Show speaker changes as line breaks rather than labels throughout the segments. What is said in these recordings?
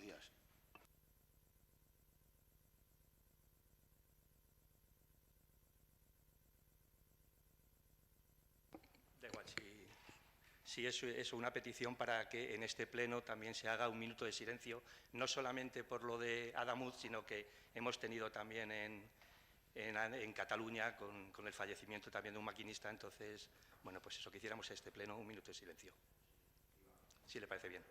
Buenos días.
Da igual, si es una petición para que en este pleno también se haga un minuto de silencio, no solamente por lo de Adamuz, sino que hemos tenido también en Cataluña con el fallecimiento también de un maquinista. Entonces, bueno, pues eso, que hiciéramos este pleno un minuto de silencio. Si le parece bien.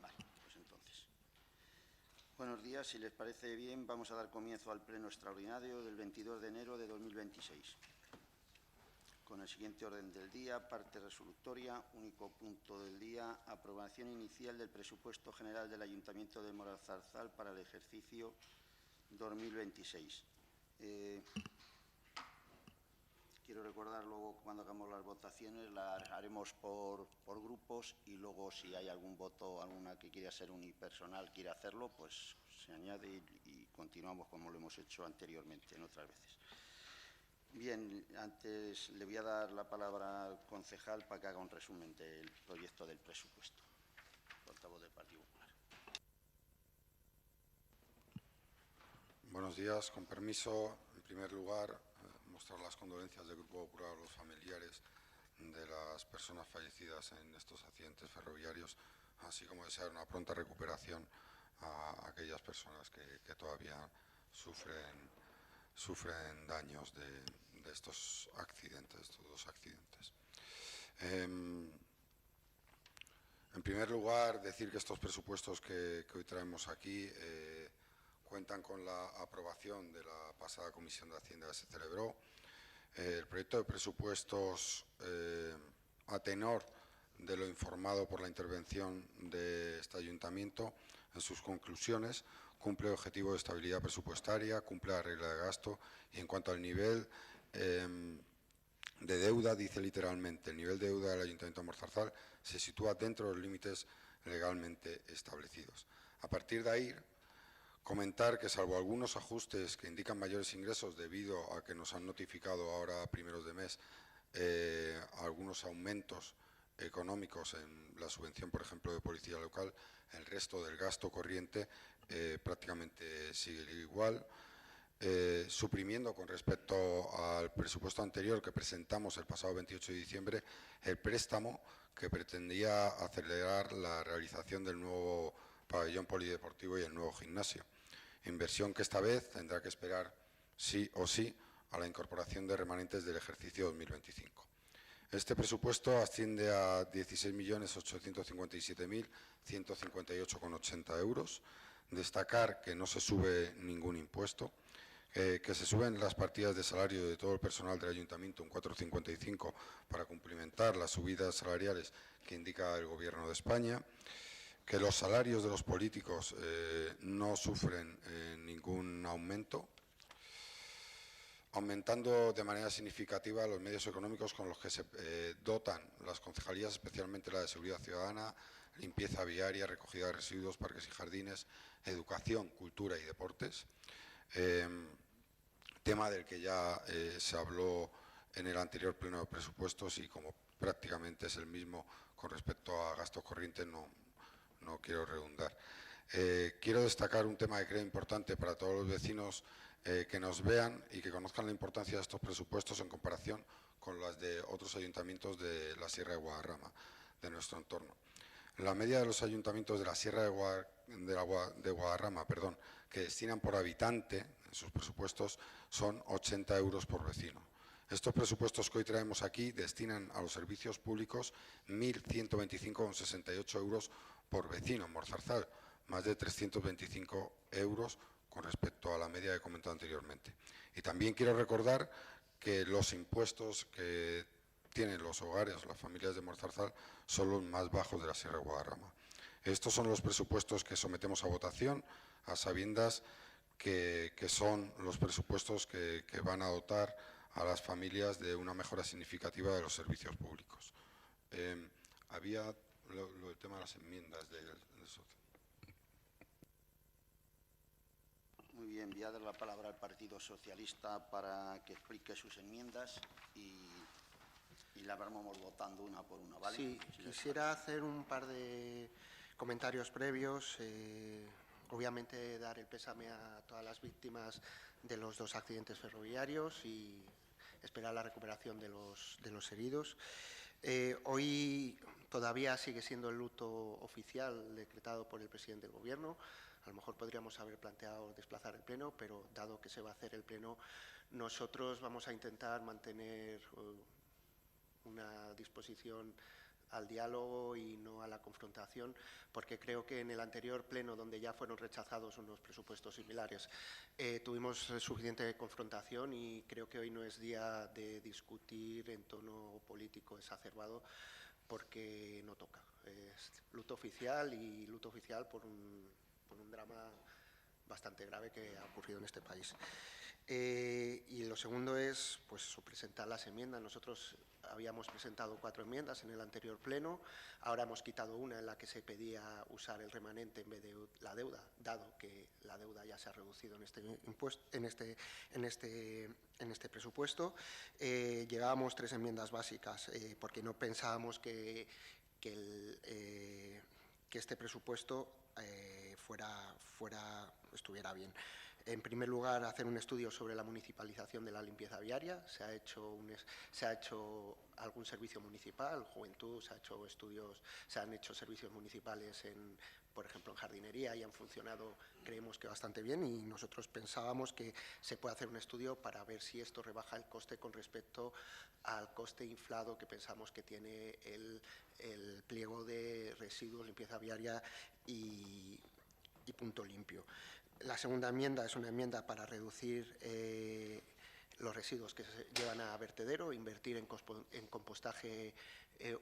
Vale, pues entonces. Buenos días, si les parece bien, vamos a dar comienzo al pleno extraordinario del 22 de enero de 2026. Con el siguiente orden del día: parte resolutoria, único punto del día, aprobación inicial del presupuesto general del Ayuntamiento de Moralzarzal para el ejercicio 2026. Quiero recordar, luego cuando hagamos las votaciones las haremos por grupos, y luego si hay algún voto, alguna que quiera ser unipersonal, quiere hacerlo, pues se añade y continuamos como lo hemos hecho anteriormente en otras veces. Bien, antes le voy a dar la palabra al concejal para que haga un resumen del proyecto del presupuesto. Portavoz del Partido Popular.
Buenos días, con permiso. En primer lugar, mostrar las condolencias del Grupo Popular a los familiares de las personas fallecidas en estos accidentes ferroviarios, así como desear una pronta recuperación a aquellas personas que todavía sufren daños de estos accidentes, estos dos accidentes. En primer lugar, decir que estos presupuestos que hoy traemos aquí cuentan con la aprobación de la pasada Comisión de Hacienda que se celebró. El proyecto de presupuestos, a tenor de lo informado por la intervención de este ayuntamiento, en sus conclusiones, cumple el objetivo de estabilidad presupuestaria, cumple la regla de gasto, y en cuanto al nivel de deuda, dice literalmente: el nivel de deuda del Ayuntamiento de Moralzarzal se sitúa dentro de los límites legalmente establecidos. A partir de ahí, comentar que, salvo algunos ajustes que indican mayores ingresos debido a que nos han notificado ahora a primeros de mes algunos aumentos económicos en la subvención, por ejemplo, de policía local, el resto del gasto corriente prácticamente sigue igual. Suprimiendo, con respecto al presupuesto anterior que presentamos el pasado 28 de diciembre, el préstamo que pretendía acelerar la realización del nuevo pabellón polideportivo y el nuevo gimnasio. Inversión que esta vez tendrá que esperar sí o sí a la incorporación de remanentes del ejercicio 2025. Este presupuesto asciende a 16.857.158,80 euros. Destacar que no se sube ningún impuesto, que se suben las partidas de salario de todo el personal del Ayuntamiento un 4,55 para cumplimentar las subidas salariales que indica el Gobierno de España, que los salarios de los políticos no sufren ningún aumento, aumentando de manera significativa los medios económicos con los que se dotan las concejalías, especialmente la de Seguridad Ciudadana, limpieza viaria, recogida de residuos, parques y jardines, educación, cultura y deportes. Tema del que ya se habló en el anterior pleno de presupuestos y como prácticamente es el mismo con respecto a gastos corrientes, no quiero redundar. Quiero destacar un tema que creo importante para todos los vecinos que nos vean y que conozcan la importancia de estos presupuestos en comparación con las de otros ayuntamientos de la Sierra de Guadarrama, de nuestro entorno. La media de los ayuntamientos de la Sierra de Guadarrama, que destinan por habitante en sus presupuestos son 80 euros por vecino. Estos presupuestos que hoy traemos aquí destinan a los servicios públicos 1.125,68 euros por vecino. En Morzarzal, más de 325 euros con respecto a la media que he comentado anteriormente. Y también quiero recordar que los impuestos que tienen los hogares, las familias de Morzarzal, son los más bajos de la Sierra de Guadarrama. Estos son los presupuestos que sometemos a votación, a sabiendas que son los presupuestos que van a dotar a las familias de una mejora significativa de los servicios públicos. Había el tema de las enmiendas del socio.
Muy bien, voy a dar la palabra al Partido Socialista para que explique sus enmiendas y la vamos votando una por una, ¿vale?
Sí, quisiera hacer un par de comentarios previos. Obviamente dar el pésame a todas las víctimas de los 2 accidentes ferroviarios y esperar la recuperación de los heridos. Hoy todavía sigue siendo el luto oficial decretado por el presidente del Gobierno. A lo mejor podríamos haber planteado desplazar el pleno, pero dado que se va a hacer el pleno, nosotros vamos a intentar mantener una disposición al diálogo y no a la confrontación, porque creo que en el anterior pleno, donde ya fueron rechazados unos presupuestos similares, tuvimos suficiente confrontación y creo que hoy no es día de discutir en tono político exacerbado, porque no toca. Es luto oficial y luto oficial por un drama bastante grave que ha ocurrido en este país. Y lo segundo es presentar las enmiendas. Nosotros habíamos presentado 4 enmiendas en el anterior pleno, ahora hemos quitado una en la que se pedía usar el remanente en vez de la deuda, dado que la deuda ya se ha reducido en este presupuesto. Llevábamos 3 enmiendas básicas porque no pensábamos que este presupuesto estuviera bien. En primer lugar, hacer un estudio sobre la municipalización de la limpieza viaria. Se ha hecho algún servicio municipal, juventud, se han hecho servicios municipales, por ejemplo, en jardinería y han funcionado, creemos que bastante bien, y nosotros pensábamos que se puede hacer un estudio para ver si esto rebaja el coste con respecto al coste inflado que pensamos que tiene el pliego de residuos, limpieza viaria y punto limpio. La segunda enmienda es una enmienda para reducir los residuos que se llevan a vertedero. Invertir en compostaje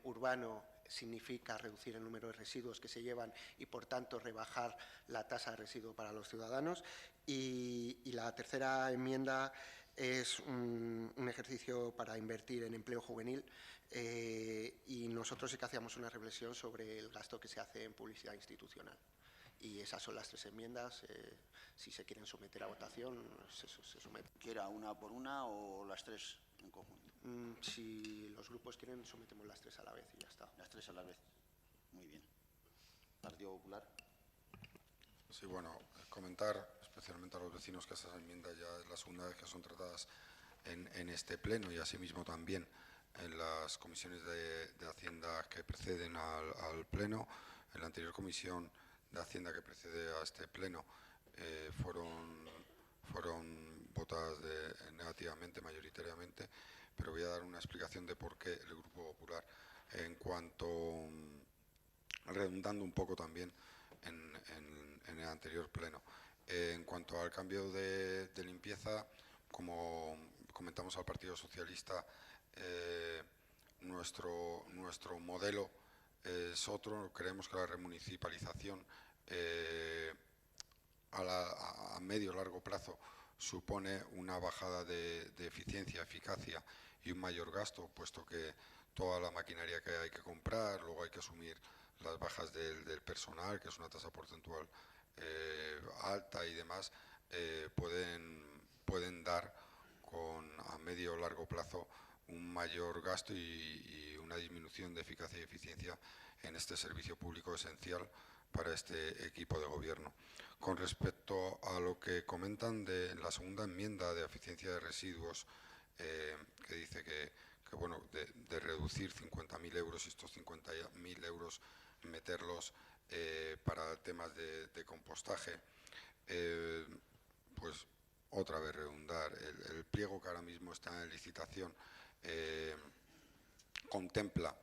urbano significa reducir el número de residuos que se llevan y, por tanto, rebajar la tasa de residuo para los ciudadanos. Y la tercera enmienda es un ejercicio para invertir en empleo juvenil, y nosotros sí que hacíamos una reflexión sobre el gasto que se hace en publicidad institucional. Y esas son las 3 enmiendas. Si se quieren someter a votación, se somete.
¿Quiera una por una o las 3 en conjunto?
Si los grupos quieren, sometemos las 3 a la vez y ya está.
Las 3 a la vez. Muy bien. Partido Popular.
Sí, bueno, comentar especialmente a los vecinos que estas enmiendas ya es la segunda vez que son tratadas en este pleno y asimismo también en las comisiones de Hacienda que preceden al pleno. En la anterior comisión de Hacienda que precede a este pleno fueron votadas negativamente, mayoritariamente, pero voy a dar una explicación de por qué el Grupo Popular, en cuanto, redundando un poco también en el anterior pleno. En cuanto al cambio de limpieza, como comentamos al Partido Socialista, nuestro modelo es otro. Creemos que la remunicipalización a medio largo plazo supone una bajada de eficiencia, eficacia y un mayor gasto, puesto que toda la maquinaria que hay que comprar, luego hay que asumir las bajas del personal, que es una tasa porcentual alta y demás, pueden dar a medio o largo plazo un mayor gasto y una disminución de eficacia y eficiencia en este servicio público esencial para este equipo de gobierno. Con respecto a lo que comentan de la segunda enmienda de eficiencia de residuos, que dice que bueno, de reducir 50.000 euros y estos 50.000 euros meterlos para temas de compostaje, pues otra vez redundar. El pliego que ahora mismo está en licitación contempla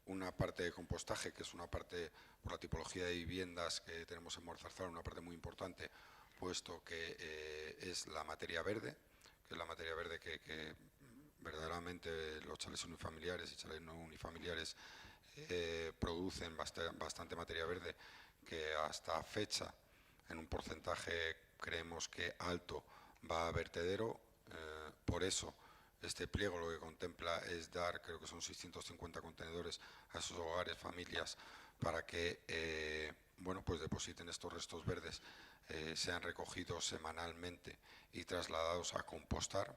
una parte de compostaje, que es una parte, por la tipología de viviendas que tenemos en Morzarzal, una parte muy importante, puesto que es la materia verde, que verdaderamente los chalés unifamiliares y chalés no unifamiliares producen bastante materia verde, que hasta fecha, en un porcentaje creemos que alto, va a vertedero. Por eso este pliego lo que contempla es dar, creo que son 650 contenedores a esos hogares, familias, para que bueno, pues depositen estos restos verdes, sean recogidos semanalmente y trasladados a compostar.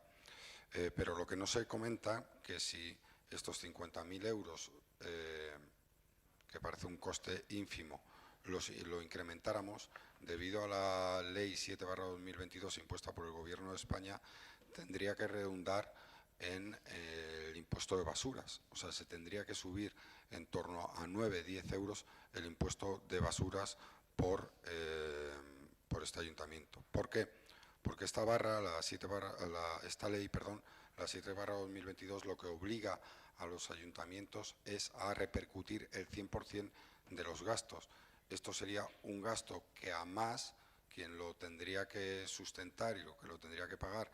Pero lo que no se comenta, que si estos 50.000 euros, que parece un coste ínfimo, lo incrementáramos, debido a la Ley 7/2022 impuesta por el Gobierno de España, tendría que redundar en el impuesto de basuras. O sea, se tendría que subir en torno a 9-10 euros el impuesto de basuras por este ayuntamiento. ¿Por qué? Porque esta ley, la 7/2022, lo que obliga a los ayuntamientos es a repercutir el 100% de los gastos. Esto sería un gasto que a más quien lo tendría que sustentar y lo que lo tendría que pagar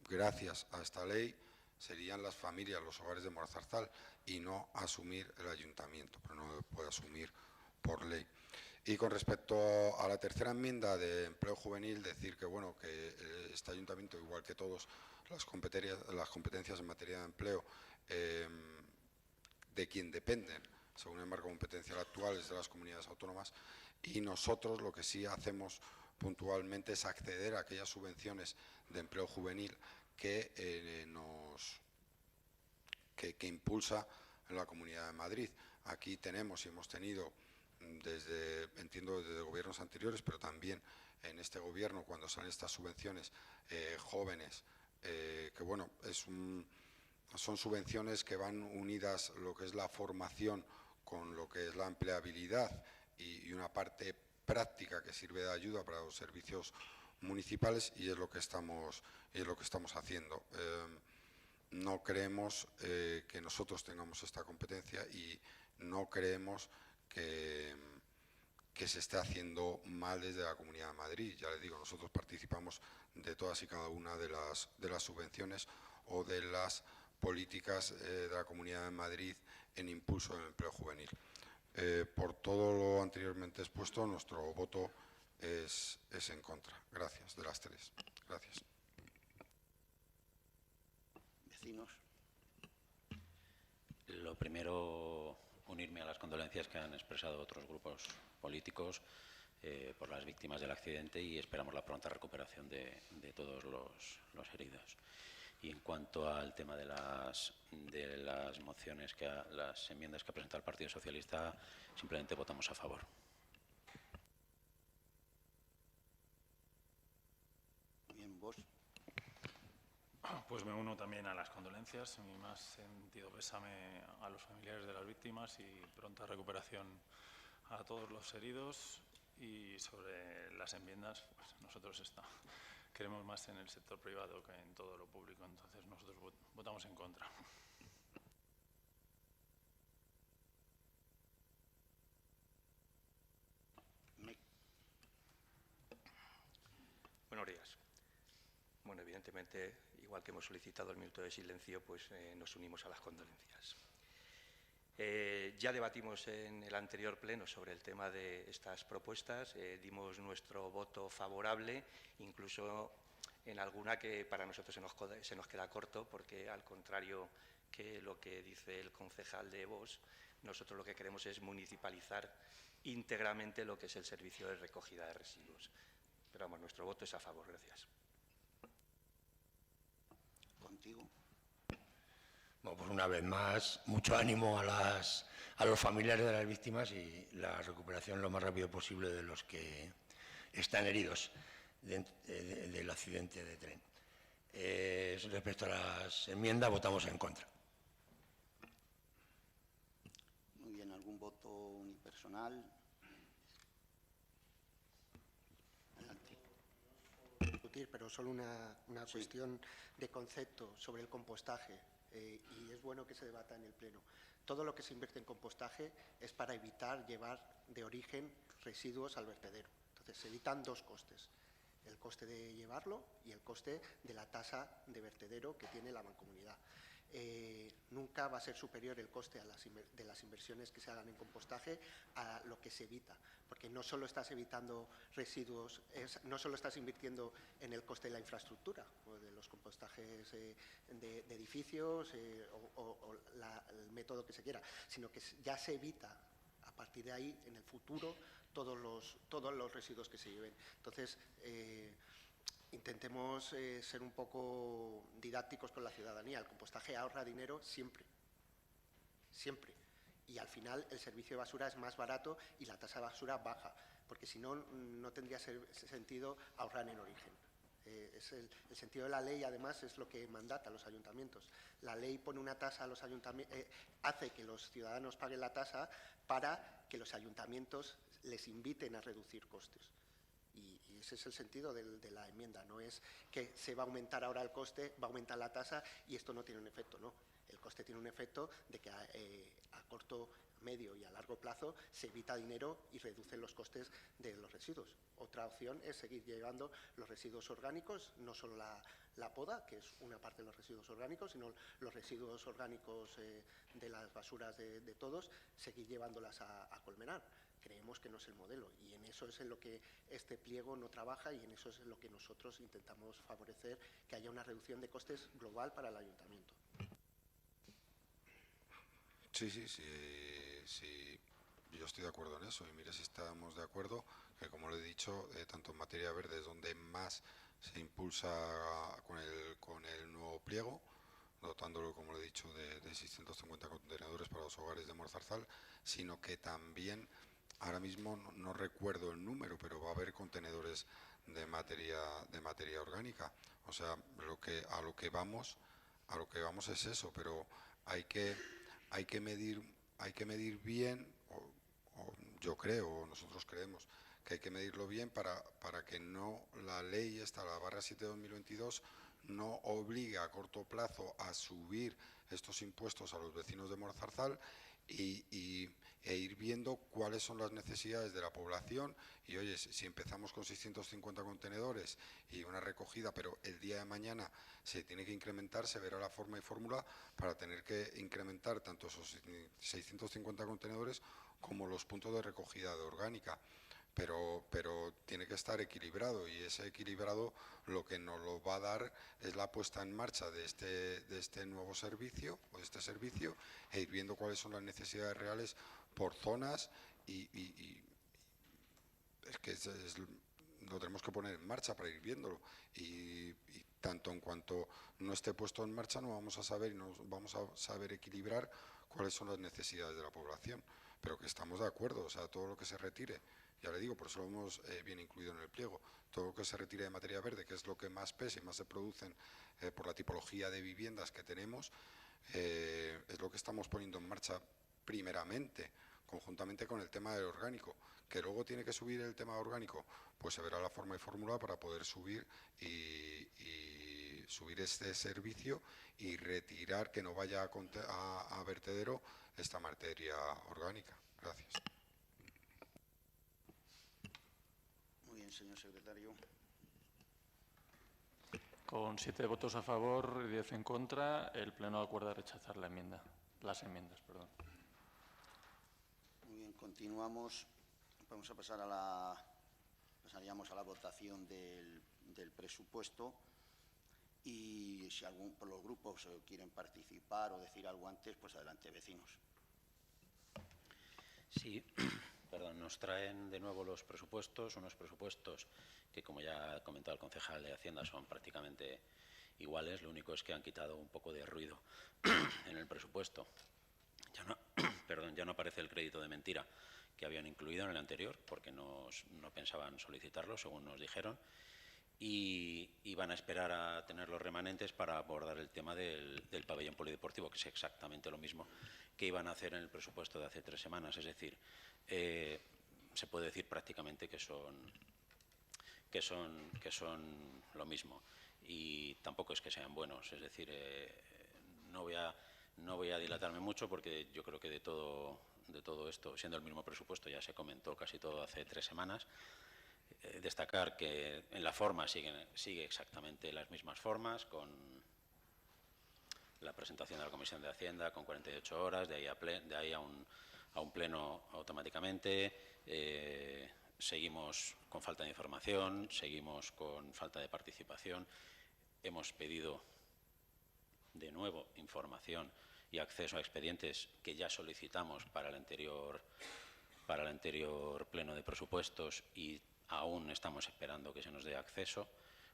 gracias a esta ley serían las familias, los hogares de Morzarzal, y no asumir el ayuntamiento, pero no lo puede asumir por ley. Y con respecto a la tercera enmienda de empleo juvenil, decir que bueno, que este ayuntamiento, igual que todos, las competencias en materia de empleo de quien dependen, según el marco competencial actual, es de las comunidades autónomas, y nosotros lo que sí hacemos puntualmente es acceder a aquellas subvenciones de empleo juvenil que impulsa la Comunidad de Madrid. Aquí tenemos y hemos tenido, desde gobiernos anteriores, pero también en este gobierno, cuando salen estas subvenciones, jóvenes, que bueno, son subvenciones que van unidas lo que es la formación con lo que es la empleabilidad y una parte práctica que sirve de ayuda para los servicios municipales, y es lo que estamos haciendo. No creemos que nosotros tengamos esta competencia y no creemos que se esté haciendo mal desde la Comunidad de Madrid. Ya les digo, nosotros participamos de todas y cada una de las subvenciones o de las políticas de la Comunidad de Madrid en impulso del empleo juvenil. Por todo lo anteriormente expuesto, nuestro voto es en contra. Gracias, de las tres. Gracias.
Vecinos.
Lo primero, unirme a las condolencias que han expresado otros grupos políticos por las víctimas del accidente, y esperamos la pronta recuperación de todos los heridos. Y en cuanto al tema de las mociones, las enmiendas que ha presentado el Partido Socialista, simplemente votamos a favor.
Bien, vos.
Pues me uno también a las condolencias, mi más sentido pésame a los familiares de las víctimas y pronta recuperación a todos los heridos. Y sobre las enmiendas, pues nosotros creemos más en el sector privado que en todo lo público, entonces nosotros votamos en contra.
Buenos días. Bueno, evidentemente, igual que hemos solicitado el minuto de silencio, pues nos unimos a las condolencias. Ya debatimos en el anterior pleno sobre el tema de estas propuestas, dimos nuestro voto favorable, incluso en alguna que para nosotros se nos queda corto, porque al contrario que lo que dice el concejal de Vox, nosotros lo que queremos es municipalizar íntegramente lo que es el servicio de recogida de residuos. Pero vamos, nuestro voto es a favor. Gracias.
Contigo.
Bueno, pues una vez más, mucho ánimo a los familiares de las víctimas y la recuperación lo más rápido posible de los que están heridos del accidente de tren. Respecto a las enmiendas, votamos en contra.
Muy bien, ¿algún voto unipersonal? Adelante.
Discutir, pero solo una
Sí.
cuestión de concepto sobre el compostaje, y es bueno que se debata en el Pleno. Todo lo que se invierte en compostaje es para evitar llevar de origen residuos al vertedero. Entonces, se evitan dos costes: el coste de llevarlo y el coste de la tasa de vertedero que tiene la mancomunidad. Nunca va a ser superior el coste de las inversiones que se hagan en compostaje a lo que se evita, porque no solo estás evitando residuos, no solo estás invirtiendo en el coste de la infraestructura o de los compostajes de edificios o el método que se quiera, sino que ya se evita a partir de ahí en el futuro todos los residuos que se lleven. Entonces, intentemos ser un poco didácticos con la ciudadanía. El compostaje ahorra dinero siempre, siempre. Y al final el servicio de basura es más barato y la tasa de basura baja, porque si no, no tendría sentido ahorrar en origen. El sentido de la ley, además, es lo que mandata a los ayuntamientos. La ley pone una tasa a los ayuntamientos, hace que los ciudadanos paguen la tasa para que los ayuntamientos les inviten a reducir costes. Y ese es el sentido de la enmienda. No es que se va a aumentar ahora el coste, va a aumentar la tasa y esto no tiene un efecto, no. El coste tiene un efecto de que a corto, medio y a largo plazo se evita dinero y reducen los costes de los residuos. Otra opción es seguir llevando los residuos orgánicos, no solo la poda, que es una parte de los residuos orgánicos, sino los residuos orgánicos de las basuras de todos, seguir llevándolas a Colmenar. Creemos que no es el modelo y en eso es en lo que este pliego no trabaja y en eso es en lo que nosotros intentamos favorecer, que haya una reducción de costes global para el ayuntamiento.
Sí, yo estoy de acuerdo en eso y mire si estamos de acuerdo que, como le he dicho, tanto en materia verde es donde más se impulsa con el nuevo pliego, dotándolo, como le he dicho, de 650 contenedores para los hogares de Morzarzal, sino que también, ahora mismo no recuerdo el número, pero va a haber contenedores de materia orgánica. O sea, a lo que vamos es eso, pero hay que medir bien, yo creo, nosotros creemos que hay que medirlo bien para que no la ley esta, la /7/2022, no obligue a corto plazo a subir estos impuestos a los vecinos de Morzarzal e ir viendo cuáles son las necesidades de la población. Y oye, si empezamos con 650 contenedores y una recogida, pero el día de mañana se tiene que incrementar, se verá la forma y fórmula para tener que incrementar tanto esos 650 contenedores como los puntos de recogida de orgánica. Pero tiene que estar equilibrado y ese equilibrado lo que nos lo va a dar es la puesta en marcha de este nuevo servicio o de este servicio e ir viendo cuáles son las necesidades reales por zonas y es que lo tenemos que poner en marcha para ir viéndolo y tanto en cuanto no esté puesto en marcha no vamos a saber equilibrar cuáles son las necesidades de la población, pero que estamos de acuerdo, o sea, todo lo que se retire, ya le digo, por eso lo hemos bien incluido en el pliego, todo lo que se retire de materia verde, que es lo que más pesa y más se producen por la tipología de viviendas que tenemos, es lo que estamos poniendo en marcha primeramente, conjuntamente con el tema del orgánico. Que luego tiene que subir el tema orgánico, pues se verá la forma y fórmula para poder subir y subir este servicio y retirar, que no vaya a vertedero esta materia orgánica. Gracias.
Muy bien, señor secretario.
Con 7 votos a favor y 10 en contra, el Pleno acuerda rechazar las enmiendas.
Muy bien, continuamos. Vamos a pasar pasaríamos a la votación del presupuesto y si por los grupos quieren participar o decir algo antes, pues adelante, vecinos.
Sí, perdón, nos traen de nuevo los presupuestos, unos presupuestos que, como ya ha comentado el concejal de Hacienda, son prácticamente iguales. Lo único es que han quitado un poco de ruido en el presupuesto. Ya no aparece el crédito de mentira que habían incluido en el anterior, porque no pensaban solicitarlo, según nos dijeron, y van a esperar a tener los remanentes para abordar el tema del pabellón polideportivo, que es exactamente lo mismo que iban a hacer en el presupuesto de hace 3 semanas. Es decir, se puede decir prácticamente que son lo mismo, y tampoco es que sean buenos. Es decir, no voy a dilatarme mucho, porque yo creo que de todo esto, siendo el mismo presupuesto, ya se comentó casi todo hace 3 semanas. Destacar que en la forma sigue exactamente las mismas formas, con la presentación de la Comisión de Hacienda con 48 horas, de ahí a un pleno automáticamente. Seguimos con falta de información, seguimos con falta de participación. Hemos pedido de nuevo información y acceso a expedientes que ya solicitamos para el anterior pleno de presupuestos, y aún estamos esperando que se nos dé acceso,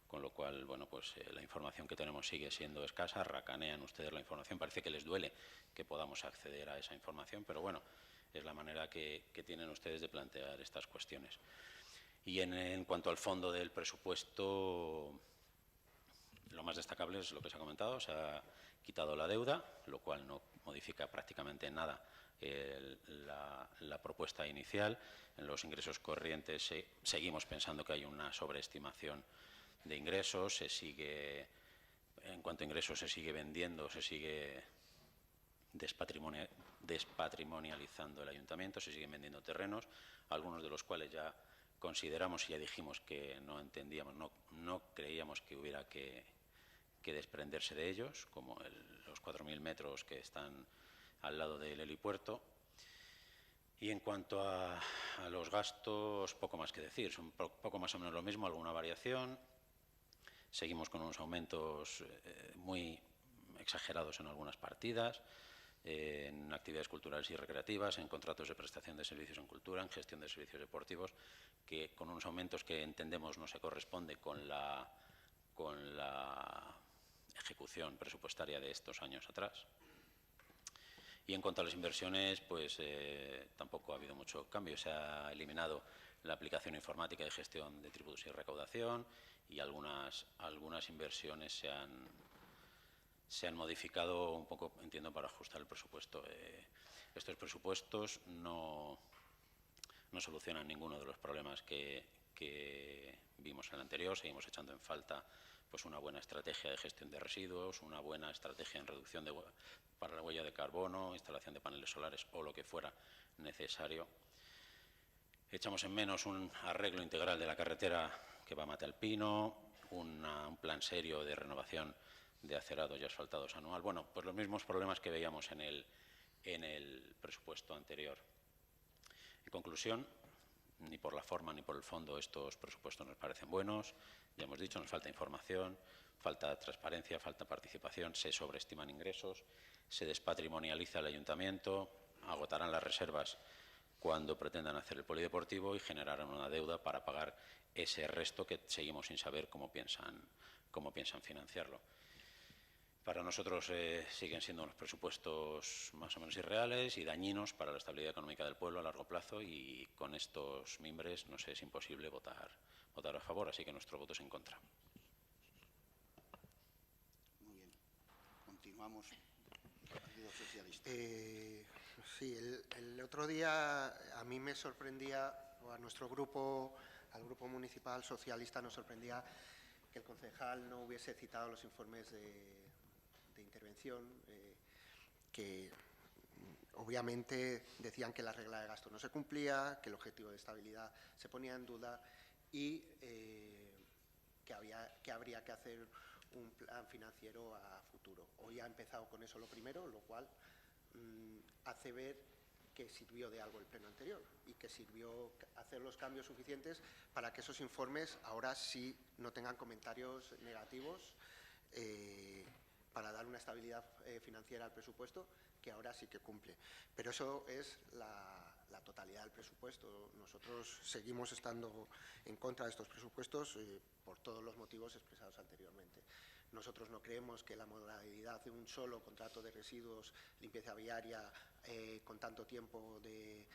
con lo cual, bueno, pues la información que tenemos sigue siendo escasa. Racanean ustedes la información, parece que les duele que podamos acceder a esa información, pero bueno, es la manera que tienen ustedes de plantear estas cuestiones. Y en cuanto al fondo del presupuesto, lo más destacable es lo que se ha comentado: se ha quitado la deuda, lo cual no modifica prácticamente nada la propuesta inicial. En los ingresos corrientes seguimos pensando que hay una sobreestimación de ingresos. En cuanto a ingresos, se sigue vendiendo, se sigue despatrimonializando el ayuntamiento, se siguen vendiendo terrenos, algunos de los cuales ya consideramos y ya dijimos que no entendíamos, no creíamos que hubiera que desprenderse de ellos, como los 4.000 metros que están al lado del helipuerto. Y en cuanto a los gastos, poco más que decir, son poco más o menos lo mismo, alguna variación. Seguimos con unos aumentos muy exagerados en algunas partidas, en actividades culturales y recreativas, en contratos de prestación de servicios en cultura, en gestión de servicios deportivos, que con unos aumentos que entendemos no se corresponde con la ejecución presupuestaria de estos años atrás. Y en cuanto a las inversiones, pues tampoco ha habido mucho cambio. Se ha eliminado la aplicación informática de gestión de tributos y recaudación, y algunas inversiones se han modificado un poco, entiendo, para ajustar el presupuesto. Estos presupuestos no solucionan ninguno de los problemas que vimos en el anterior. Seguimos echando en falta pues una buena estrategia de gestión de residuos, una buena estrategia en reducción para la huella de carbono, instalación de paneles solares o lo que fuera necesario. Echamos en menos un arreglo integral de la carretera que va a Mate-Alpino, un plan serio de renovación de acerados y asfaltados anual. Bueno, pues los mismos problemas que veíamos en el presupuesto anterior. En conclusión, ni por la forma ni por el fondo estos presupuestos nos parecen buenos. Ya hemos dicho, nos falta información, falta transparencia, falta participación, se sobreestiman ingresos, se despatrimonializa el ayuntamiento, agotarán las reservas cuando pretendan hacer el polideportivo y generarán una deuda para pagar ese resto que seguimos sin saber cómo piensan financiarlo. Para nosotros siguen siendo unos presupuestos más o menos irreales y dañinos para la estabilidad económica del pueblo a largo plazo, y con estos mimbres nos es imposible votar a favor, así que nuestro voto es en contra.
Muy bien. Continuamos. Partido Socialista.
Sí, el otro día a mí me sorprendía, o a nuestro grupo, al Grupo Municipal Socialista, nos sorprendía que el concejal no hubiese citado los informes de intervención, que obviamente decían que la regla de gasto no se cumplía, que el objetivo de estabilidad se ponía en duda y que habría que hacer un plan financiero a futuro. Hoy ha empezado con eso lo primero, lo cual hace ver que sirvió de algo el pleno anterior y que sirvió hacer los cambios suficientes para que esos informes ahora sí no tengan comentarios negativos, para dar una estabilidad financiera al presupuesto que ahora sí que cumple. Pero eso es la totalidad del presupuesto. Nosotros seguimos estando en contra de estos presupuestos por todos los motivos expresados anteriormente. Nosotros no creemos que la modalidad de un solo contrato de residuos, limpieza viaria, con tanto tiempo de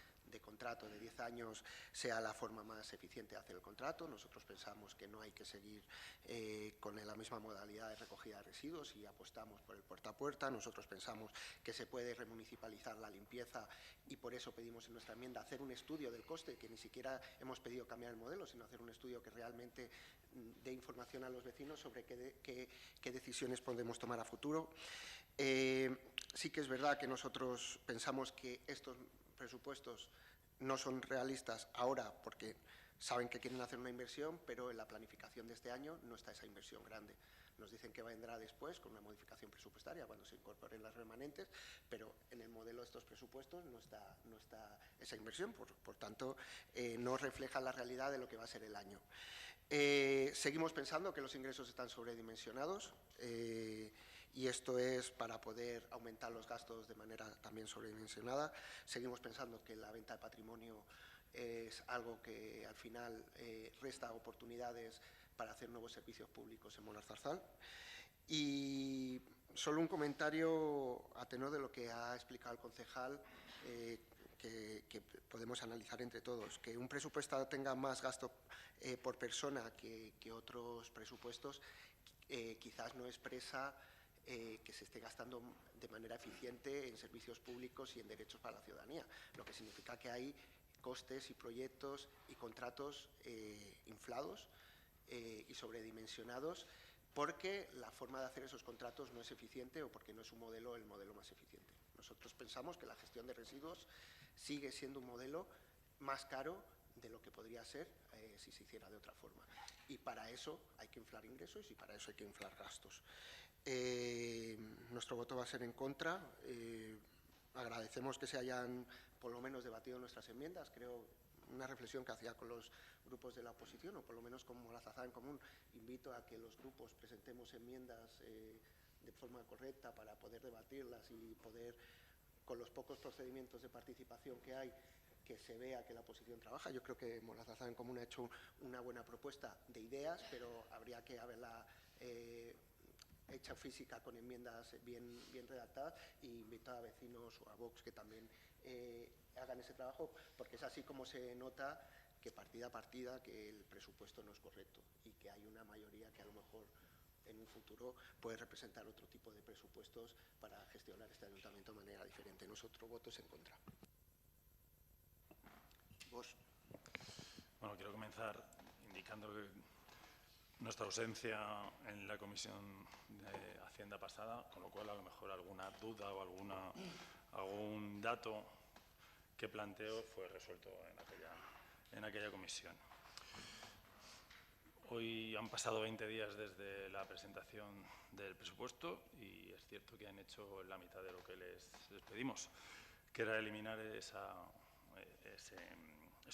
contrato de 10 años sea la forma más eficiente de hacer el contrato. Nosotros pensamos que no hay que seguir con la misma modalidad de recogida de residuos y apostamos por el puerta a puerta. Nosotros pensamos que se puede remunicipalizar la limpieza y por eso pedimos en nuestra enmienda hacer un estudio del coste, que ni siquiera hemos pedido cambiar el modelo, sino hacer un estudio que realmente dé información a los vecinos sobre qué decisiones podemos tomar a futuro. Sí que es verdad que nosotros pensamos que estos presupuestos no son realistas ahora porque saben que quieren hacer una inversión, pero en la planificación de este año no está esa inversión grande. Nos dicen que vendrá después con una modificación presupuestaria cuando se incorporen las remanentes, pero en el modelo de estos presupuestos no está esa inversión, por tanto no refleja la realidad de lo que va a ser el año. Seguimos pensando que los ingresos están sobredimensionados y esto es para poder aumentar los gastos de manera también sobredimensionada. Seguimos pensando que la venta de patrimonio es algo que al final resta oportunidades para hacer nuevos servicios públicos en Molar-Zarzal. Y solo un comentario a tenor de lo que ha explicado el concejal, que podemos analizar entre todos. Que un presupuesto tenga más gasto por persona que otros presupuestos quizás no expresa que se esté gastando de manera eficiente en servicios públicos y en derechos para la ciudadanía, lo que significa que hay costes y proyectos y contratos inflados y sobredimensionados porque la forma de hacer esos contratos no es eficiente o porque no es el modelo más eficiente. Nosotros pensamos que la gestión de residuos sigue siendo un modelo más caro de lo que podría ser si se hiciera de otra forma. Y para eso hay que inflar ingresos y para eso hay que inflar gastos. Nuestro voto va a ser en contra. Agradecemos que se hayan por lo menos debatido nuestras enmiendas. Creo una reflexión que hacía con los grupos de la oposición, o por lo menos con Molar-Zarzal en común. Invito a que los grupos presentemos enmiendas de forma correcta para poder debatirlas y poder, con los pocos procedimientos de participación que hay, que se vea que la oposición trabaja. Yo creo que Molar-Zarzal en común ha hecho una buena propuesta de ideas, pero habría que haberla hecha física con enmiendas bien redactadas, e invito a vecinos o a Vox que también hagan ese trabajo, porque es así como se nota que partida a partida que el presupuesto no es correcto y que hay una mayoría que a lo mejor en un futuro puede representar otro tipo de presupuestos para gestionar este ayuntamiento de manera diferente. Nuestro voto es en contra. ¿Vos?
Bueno, quiero comenzar indicando que nuestra ausencia en la comisión de Hacienda pasada, con lo cual a lo mejor alguna duda o algún dato que planteo fue resuelto en aquella comisión. Hoy han pasado 20 días desde la presentación del presupuesto y es cierto que han hecho la mitad de lo que les pedimos, que era eliminar esa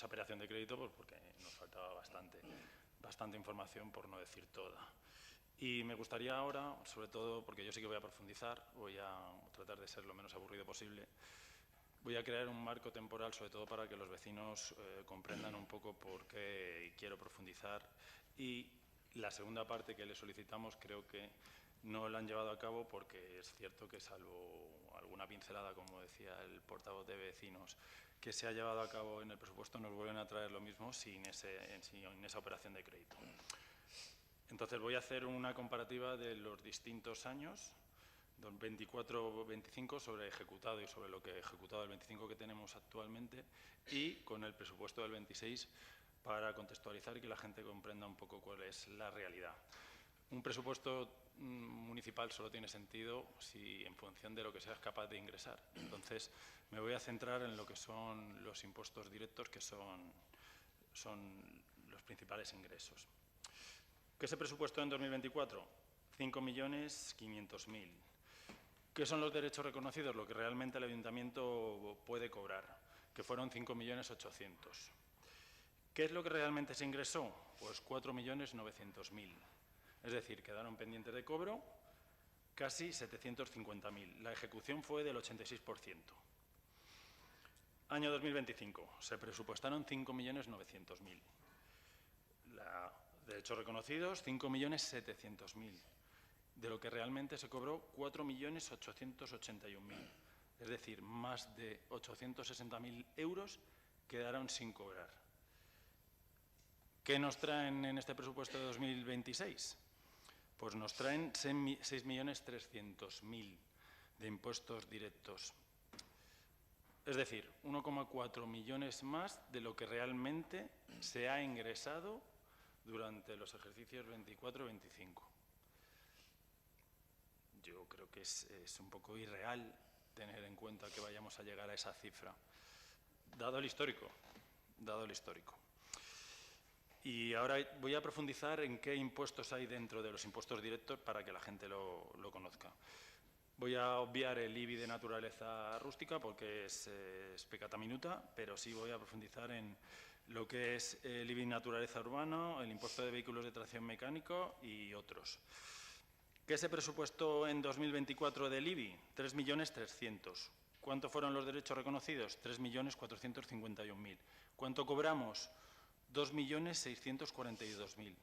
operación de crédito, pues porque nos faltaba bastante información, por no decir toda. Y me gustaría ahora, sobre todo porque yo sí que voy a profundizar, voy a tratar de ser lo menos aburrido posible, voy a crear un marco temporal, sobre todo para que los vecinos comprendan un poco por qué quiero profundizar. Y la segunda parte que les solicitamos creo que no la han llevado a cabo porque es cierto que, salvo alguna pincelada, como decía el portavoz de vecinos, que se ha llevado a cabo en el presupuesto, nos vuelven a traer lo mismo sin esa operación de crédito. Entonces voy a hacer una comparativa de los distintos años, 24-25 sobre ejecutado y sobre lo que ejecutado el 25 que tenemos actualmente, y con el presupuesto del 26 para contextualizar y que la gente comprenda un poco cuál es la realidad. Un presupuesto municipal solo tiene sentido si en función de lo que seas capaz de ingresar. Entonces, me voy a centrar en lo que son los impuestos directos, que son los principales ingresos. ¿Qué se presupuestó en 2024? 5.500.000. ¿Qué son los derechos reconocidos? Lo que realmente el ayuntamiento puede cobrar, que fueron 5.800.000. ¿Qué es lo que realmente se ingresó? Pues 4.900.000. Es decir, quedaron pendientes de cobro casi 750.000. La ejecución fue del 86%. Año 2025. Se presupuestaron 5.900.000. Derechos reconocidos, 5.700.000. De lo que realmente se cobró 4.881.000. Es decir, más de 860.000 euros quedaron sin cobrar. ¿Qué nos traen en este presupuesto de 2026? Pues nos traen 6.300.000 de impuestos directos. Es decir, 1,4 millones más de lo que realmente se ha ingresado durante los ejercicios 24 y 25. Yo creo que es un poco irreal tener en cuenta que vayamos a llegar a esa cifra, dado el histórico. Y ahora voy a profundizar en qué impuestos hay dentro de los impuestos directos para que la gente lo conozca. Voy a obviar el IBI de naturaleza rústica porque es peccata minuta, pero sí voy a profundizar en lo que es el IBI naturaleza urbano, el impuesto de vehículos de tracción mecánico y otros. ¿Qué se presupuestó en 2024 del IBI? 3.300.000. ¿Cuánto fueron los derechos reconocidos? 3.451.000. ¿Cuánto cobramos? 2.642.000.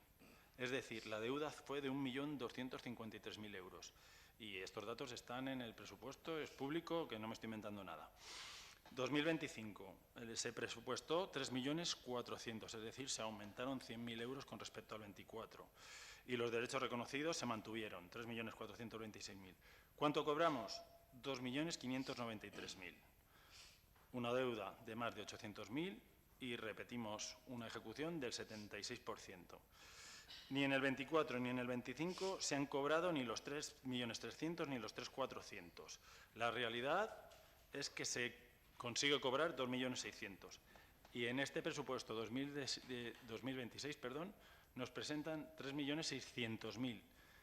Es decir, la deuda fue de 1.253.000 euros. Y estos datos están en el presupuesto, es público, que no me estoy inventando nada. 2025, se presupuestó 3.400.000, es decir, se aumentaron 100.000 euros con respecto al 24. Y los derechos reconocidos se mantuvieron, 3.426.000. ¿Cuánto cobramos? 2.593.000. Una deuda de más de 800.000 y repetimos una ejecución del 76%. Ni en el 24 ni en el 25 se han cobrado ni los 3.300.000 ni los 3.400.000. La realidad es que se consigue cobrar 2.600.000. Y en este presupuesto 2026 nos presentan 3.600.000.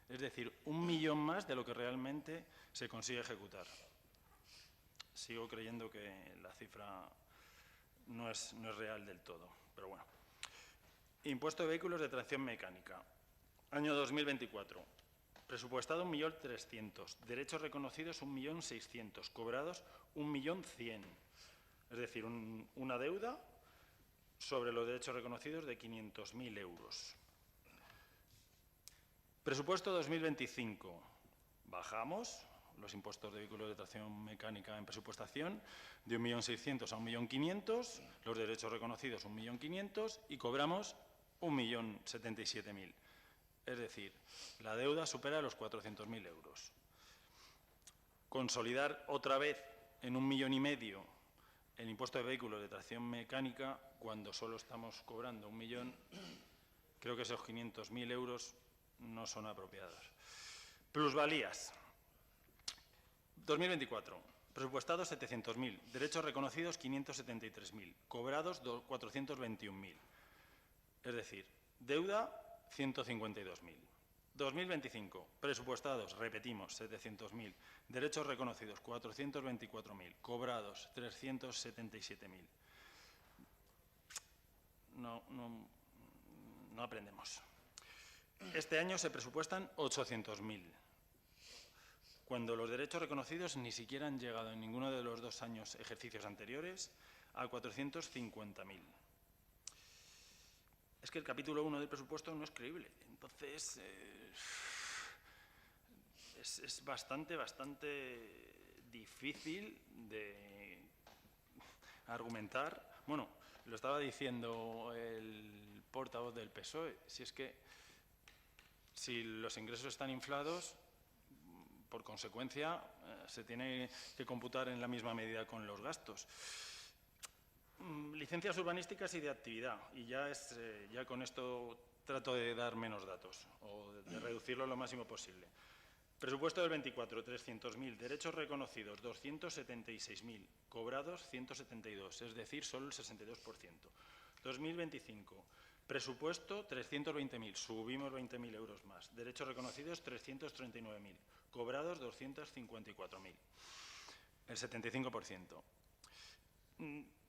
Es decir, 1.000.000 más de lo que realmente se consigue ejecutar. Sigo creyendo que la cifra no es real del todo, pero bueno. Impuesto de vehículos de tracción mecánica. Año 2024. Presupuestado 1.300.000. Derechos reconocidos 1.600.000. Cobrados 1.100.000. Es decir, una deuda sobre los derechos reconocidos de 500.000 euros. Presupuesto 2025. Bajamos los impuestos de vehículos de tracción mecánica en presupuestación de 1.600.000 a 1.500.000, los derechos reconocidos 1.500.000 y cobramos 1.077.000. Es decir, la deuda supera los 400.000 euros. Consolidar otra vez en 1,5 millones el impuesto de vehículos de tracción mecánica cuando solo estamos cobrando 1 millón, creo que esos 500.000 euros no son apropiados. Plusvalías. 2024. Presupuestados 700.000. Derechos reconocidos 573.000. Cobrados 421.000. Es decir, deuda 152.000. 2025. Presupuestados, repetimos, 700.000. Derechos reconocidos 424.000. Cobrados 377.000. No aprendemos. Este año se presupuestan 800.000. Cuando los derechos reconocidos ni siquiera han llegado en ninguno de los 2 ejercicios anteriores a 450.000. Es que el capítulo 1 del presupuesto no es creíble. Entonces, es bastante difícil de argumentar. Bueno, lo estaba diciendo el portavoz del PSOE, si es que si los ingresos están inflados, por consecuencia, se tiene que computar en la misma medida con los gastos. Licencias urbanísticas y de actividad. Y ya con esto trato de dar menos datos o de reducirlo lo máximo posible. Presupuesto del 24, 300.000. Derechos reconocidos, 276.000. Cobrados, 172, es decir, solo el 62%. 2025. Presupuesto 320.000, subimos 20.000 euros más. Derechos reconocidos 339.000, cobrados 254.000, el 75%.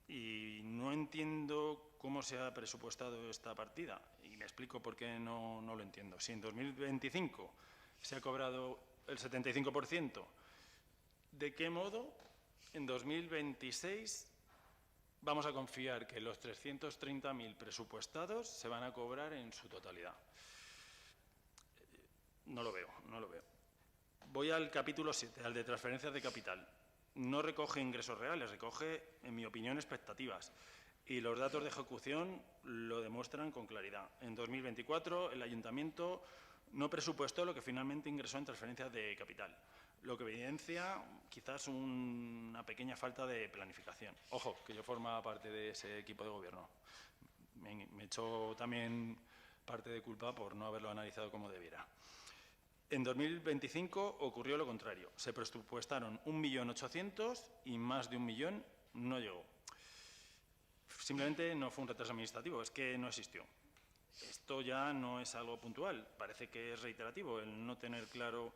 Y no entiendo cómo se ha presupuestado esta partida y me explico por qué no lo entiendo. Si en 2025 se ha cobrado el 75%, ¿de qué modo en 2026 vamos a confiar que los 330.000 presupuestados se van a cobrar en su totalidad. No lo veo, no lo veo. Voy al capítulo 7, al de transferencias de capital. No recoge ingresos reales, recoge, en mi opinión, expectativas. Y los datos de ejecución lo demuestran con claridad. En 2024, el Ayuntamiento no presupuestó lo que finalmente ingresó en transferencias de capital, lo que evidencia quizás una pequeña falta de planificación. Ojo, que yo formaba parte de ese equipo de gobierno. Me echó también parte de culpa por no haberlo analizado como debiera. En 2025 ocurrió lo contrario. Se presupuestaron 1.800.000 y más de 1 millón no llegó. Simplemente no fue un retraso administrativo, es que no existió. Esto ya no es algo puntual, parece que es reiterativo el no tener claro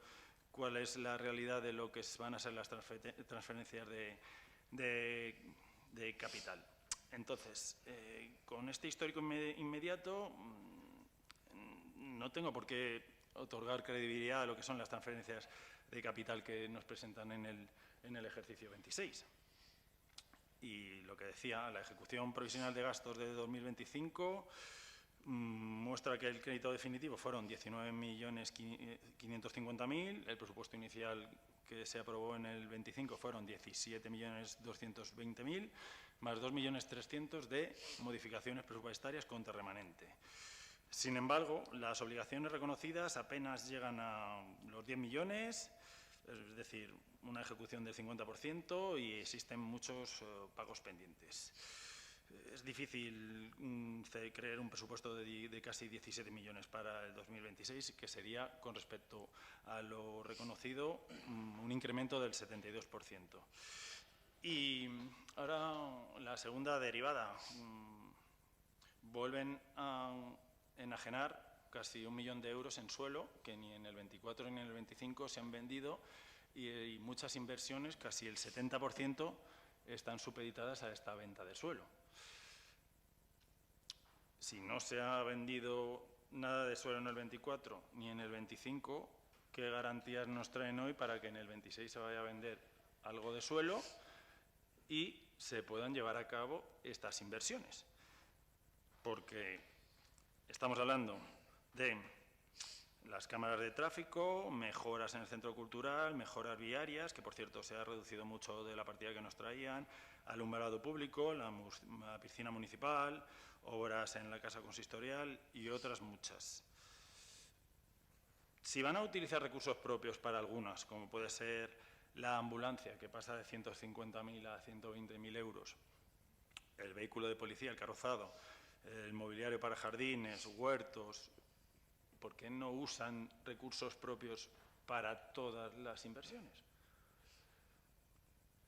cuál es la realidad de lo que van a ser las transferencias de capital. Entonces, con este histórico inmediato, no tengo por qué otorgar credibilidad a lo que son las transferencias de capital que nos presentan en el ejercicio 26. Y lo que decía, la ejecución provisional de gastos de 2025 muestra que el crédito definitivo fueron 19.550.000, el presupuesto inicial que se aprobó en el 25 fueron 17.220.000, más 2.300.000 de modificaciones presupuestarias contra remanente. Sin embargo, las obligaciones reconocidas apenas llegan a los 10 millones, es decir, una ejecución del 50% y existen muchos pagos pendientes. Es difícil creer un presupuesto de casi 17 millones para el 2026, que sería, con respecto a lo reconocido, un incremento del 72%. Y ahora la segunda derivada. Vuelven a enajenar casi 1 millón de euros en suelo, que ni en el 24 ni en el 25 se han vendido, y muchas inversiones, casi el 70%, están supeditadas a esta venta de suelo. Si no se ha vendido nada de suelo en el 24 ni en el 25, ¿qué garantías nos traen hoy para que en el 26 se vaya a vender algo de suelo y se puedan llevar a cabo estas inversiones? Porque estamos hablando de las cámaras de tráfico, mejoras en el centro cultural, mejoras viarias, que por cierto se ha reducido mucho de la partida que nos traían, alumbrado público, la piscina municipal, obras en la casa consistorial y otras muchas. Si van a utilizar recursos propios para algunas, como puede ser la ambulancia, que pasa de 150.000 a 120.000 euros, el vehículo de policía, el carrozado, el mobiliario para jardines, huertos, ¿por qué no usan recursos propios para todas las inversiones?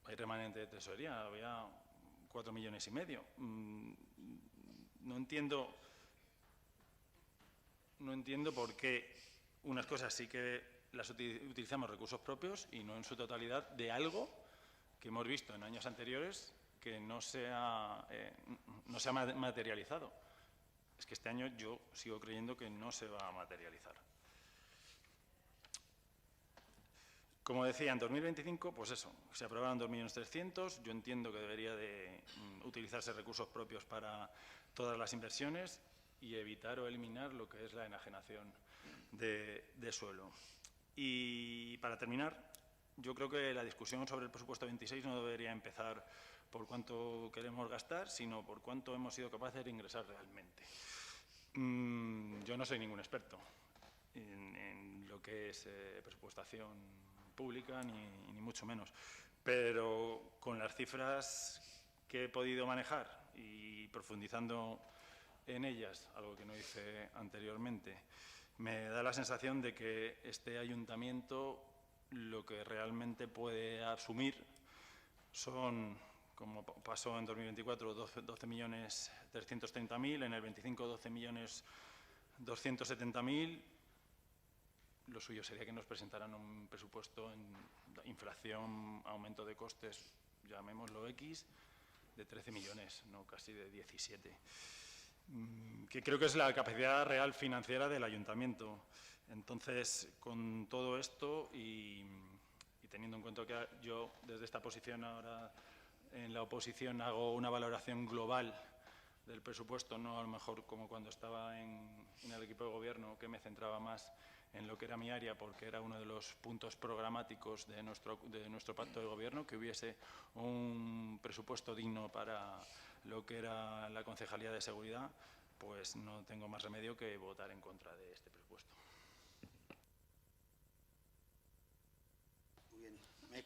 Hay remanente de tesorería, había 4,5 millones. No entiendo por qué unas cosas sí que las utilizamos recursos propios y no en su totalidad de algo que hemos visto en años anteriores que no se ha materializado. Es que este año yo sigo creyendo que no se va a materializar. Como decía, en 2025, pues eso, se aprobaron 2.300.000. Yo entiendo que debería de utilizarse recursos propios para todas las inversiones y evitar o eliminar lo que es la enajenación de suelo. Y para terminar, yo creo que la discusión sobre el presupuesto 26 no debería empezar por cuánto queremos gastar, sino por cuánto hemos sido capaces de ingresar realmente. Yo no soy ningún experto en lo que es presupuestación pública, ni mucho menos, pero con las cifras que he podido manejar y profundizando en ellas, algo que no hice anteriormente, me da la sensación de que este ayuntamiento lo que realmente puede asumir son, como pasó en 2024, 12.330.000, en el 25 12.270.000. Lo suyo sería que nos presentaran un presupuesto en inflación, aumento de costes, llamémoslo X, de 13 millones, no casi de 17. Que creo que es la capacidad real financiera del ayuntamiento. Entonces, con todo esto y teniendo en cuenta que yo desde esta posición ahora en la oposición hago una valoración global del presupuesto, no a lo mejor como cuando estaba en el equipo de gobierno, que me centraba más en lo que era mi área, porque era uno de los puntos programáticos de nuestro pacto de gobierno, que hubiese un presupuesto digno para lo que era la Concejalía de Seguridad. Pues no tengo más remedio que votar en contra de este presupuesto.
Muy bien. Mec.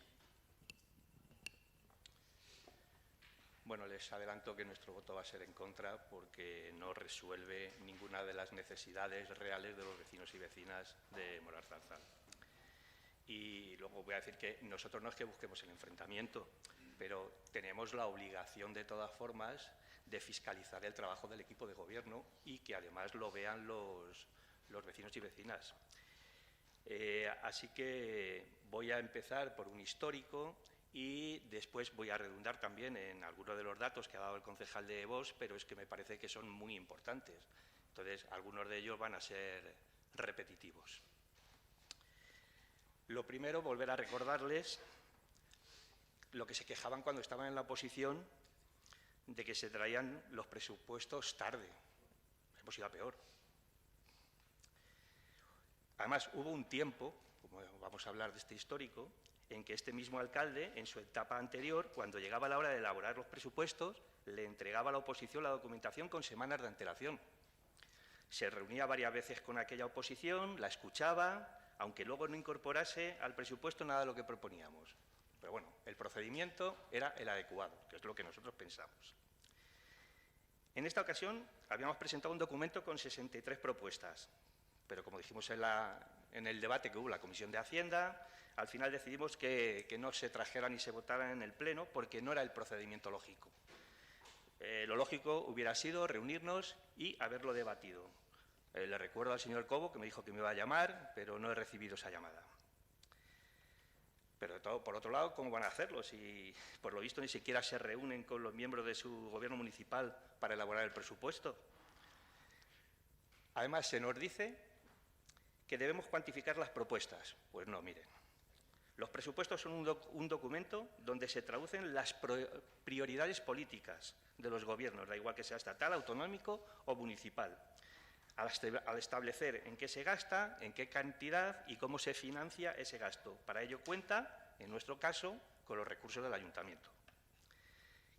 Bueno, les adelanto que nuestro voto va a ser en contra porque no resuelve ninguna de las necesidades reales de los vecinos y vecinas de Molar Zarzal. Y luego voy a decir que nosotros no es que busquemos el enfrentamiento, pero tenemos la obligación de todas formas de fiscalizar el trabajo del equipo de gobierno y que además lo vean los vecinos y vecinas. Así que voy a empezar por un histórico y después voy a redundar también en algunos de los datos que ha dado el concejal de Vox, pero es que me parece que son muy importantes. Entonces, algunos de ellos van a ser repetitivos. Lo primero, volver a recordarles lo que se quejaban cuando estaban en la oposición de que se traían los presupuestos tarde. Hemos ido a peor. Además, hubo un tiempo, como vamos a hablar de este histórico, en que este mismo alcalde, en su etapa anterior, cuando llegaba la hora de elaborar los presupuestos, le entregaba a la oposición la documentación con semanas de antelación. Se reunía varias veces con aquella oposición, la escuchaba, aunque luego no incorporase al presupuesto nada de lo que proponíamos. Pero bueno, el procedimiento era el adecuado, que es lo que nosotros pensamos. En esta ocasión habíamos presentado un documento con 63 propuestas, pero como dijimos en el debate que hubo en la Comisión de Hacienda, al final decidimos que no se trajeran ni se votaran en el Pleno porque no era el procedimiento lógico. Lo lógico hubiera sido reunirnos y haberlo debatido. Le recuerdo al señor Cobo que me dijo que me iba a llamar, pero no he recibido esa llamada. Pero por otro lado, ¿cómo van a hacerlo? Si por lo visto ni siquiera se reúnen con los miembros de su gobierno municipal para elaborar el presupuesto. Además, se nos dice que debemos cuantificar las propuestas. Pues no, miren. Los presupuestos son un documento donde se traducen las prioridades políticas de los gobiernos, da igual que sea estatal, autonómico o municipal, al establecer en qué se gasta, en qué cantidad y cómo se financia ese gasto. Para ello cuenta, en nuestro caso, con los recursos del ayuntamiento.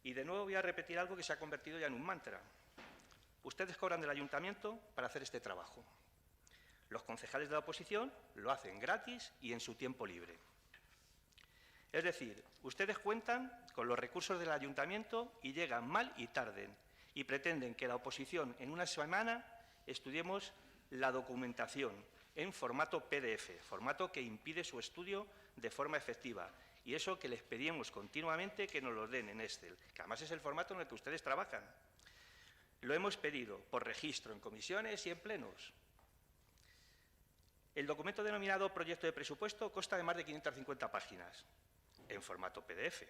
Y de nuevo voy a repetir algo que se ha convertido ya en un mantra. Ustedes cobran del ayuntamiento para hacer este trabajo. Los concejales de la oposición lo hacen gratis y en su tiempo libre. Es decir, ustedes cuentan con los recursos del ayuntamiento y llegan mal y tarden, y pretenden que la oposición en una semana estudiemos la documentación en formato PDF, formato que impide su estudio de forma efectiva. Y eso que les pedimos continuamente que nos lo den en Excel, que además es el formato en el que ustedes trabajan. Lo hemos pedido por registro en comisiones y en plenos. El documento denominado Proyecto de Presupuesto consta de más de 550 páginas, en formato PDF,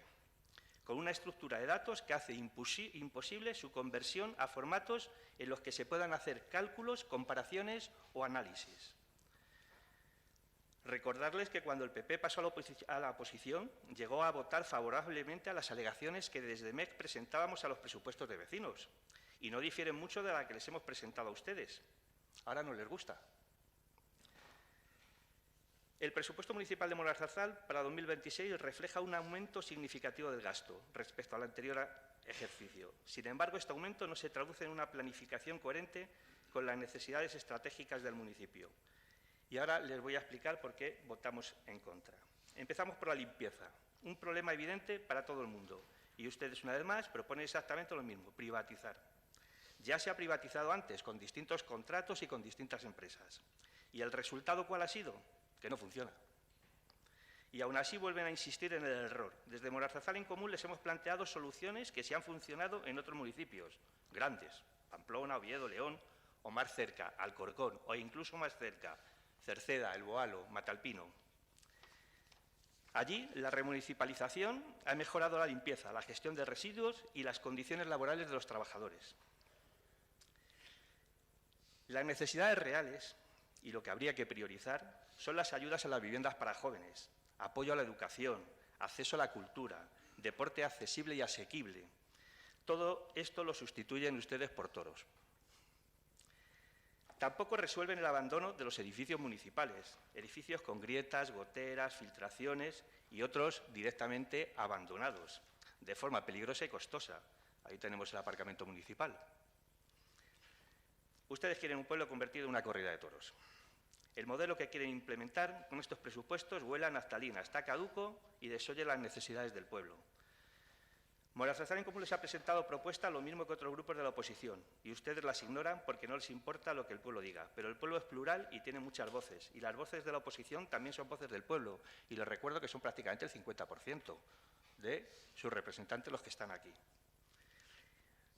con una estructura de datos que hace imposible su conversión a formatos en los que se puedan hacer cálculos, comparaciones o análisis. Recordarles que cuando el PP pasó a la oposición, llegó a votar favorablemente a las alegaciones que desde MEC presentábamos a los presupuestos de vecinos, y no difieren mucho de la que les hemos presentado a ustedes. Ahora no les gusta. El presupuesto municipal de Molar Zarzal para 2026 refleja un aumento significativo del gasto respecto al anterior ejercicio. Sin embargo, este aumento no se traduce en una planificación coherente con las necesidades estratégicas del municipio. Y ahora les voy a explicar por qué votamos en contra. Empezamos por la limpieza, un problema evidente para todo el mundo. Y ustedes, una vez más, proponen exactamente lo mismo, privatizar. Ya se ha privatizado antes, con distintos contratos y con distintas empresas. ¿Y el resultado cuál ha sido? Que no funciona. Y aún así vuelven a insistir en el error. Desde Molar Zarzal en Común les hemos planteado soluciones que sí han funcionado en otros municipios grandes, Pamplona, Oviedo, León, o más cerca, Alcorcón, o incluso más cerca, Cerceda, El Boalo, Matalpino. Allí la remunicipalización ha mejorado la limpieza, la gestión de residuos y las condiciones laborales de los trabajadores. Las necesidades reales y lo que habría que priorizar son las ayudas a las viviendas para jóvenes, apoyo a la educación, acceso a la cultura, deporte accesible y asequible. Todo esto lo sustituyen ustedes por toros. Tampoco resuelven el abandono de los edificios municipales, edificios con grietas, goteras, filtraciones y otros directamente abandonados, de forma peligrosa y costosa. Ahí tenemos el aparcamiento municipal. Ustedes quieren un pueblo convertido en una corrida de toros. El modelo que quieren implementar con estos presupuestos huele a naftalina, está caduco y desoye las necesidades del pueblo. Moralzarzal en Común les ha presentado propuestas lo mismo que otros grupos de la oposición y ustedes las ignoran porque no les importa lo que el pueblo diga. Pero el pueblo es plural y tiene muchas voces y las voces de la oposición también son voces del pueblo y les recuerdo que son prácticamente el 50% de sus representantes los que están aquí.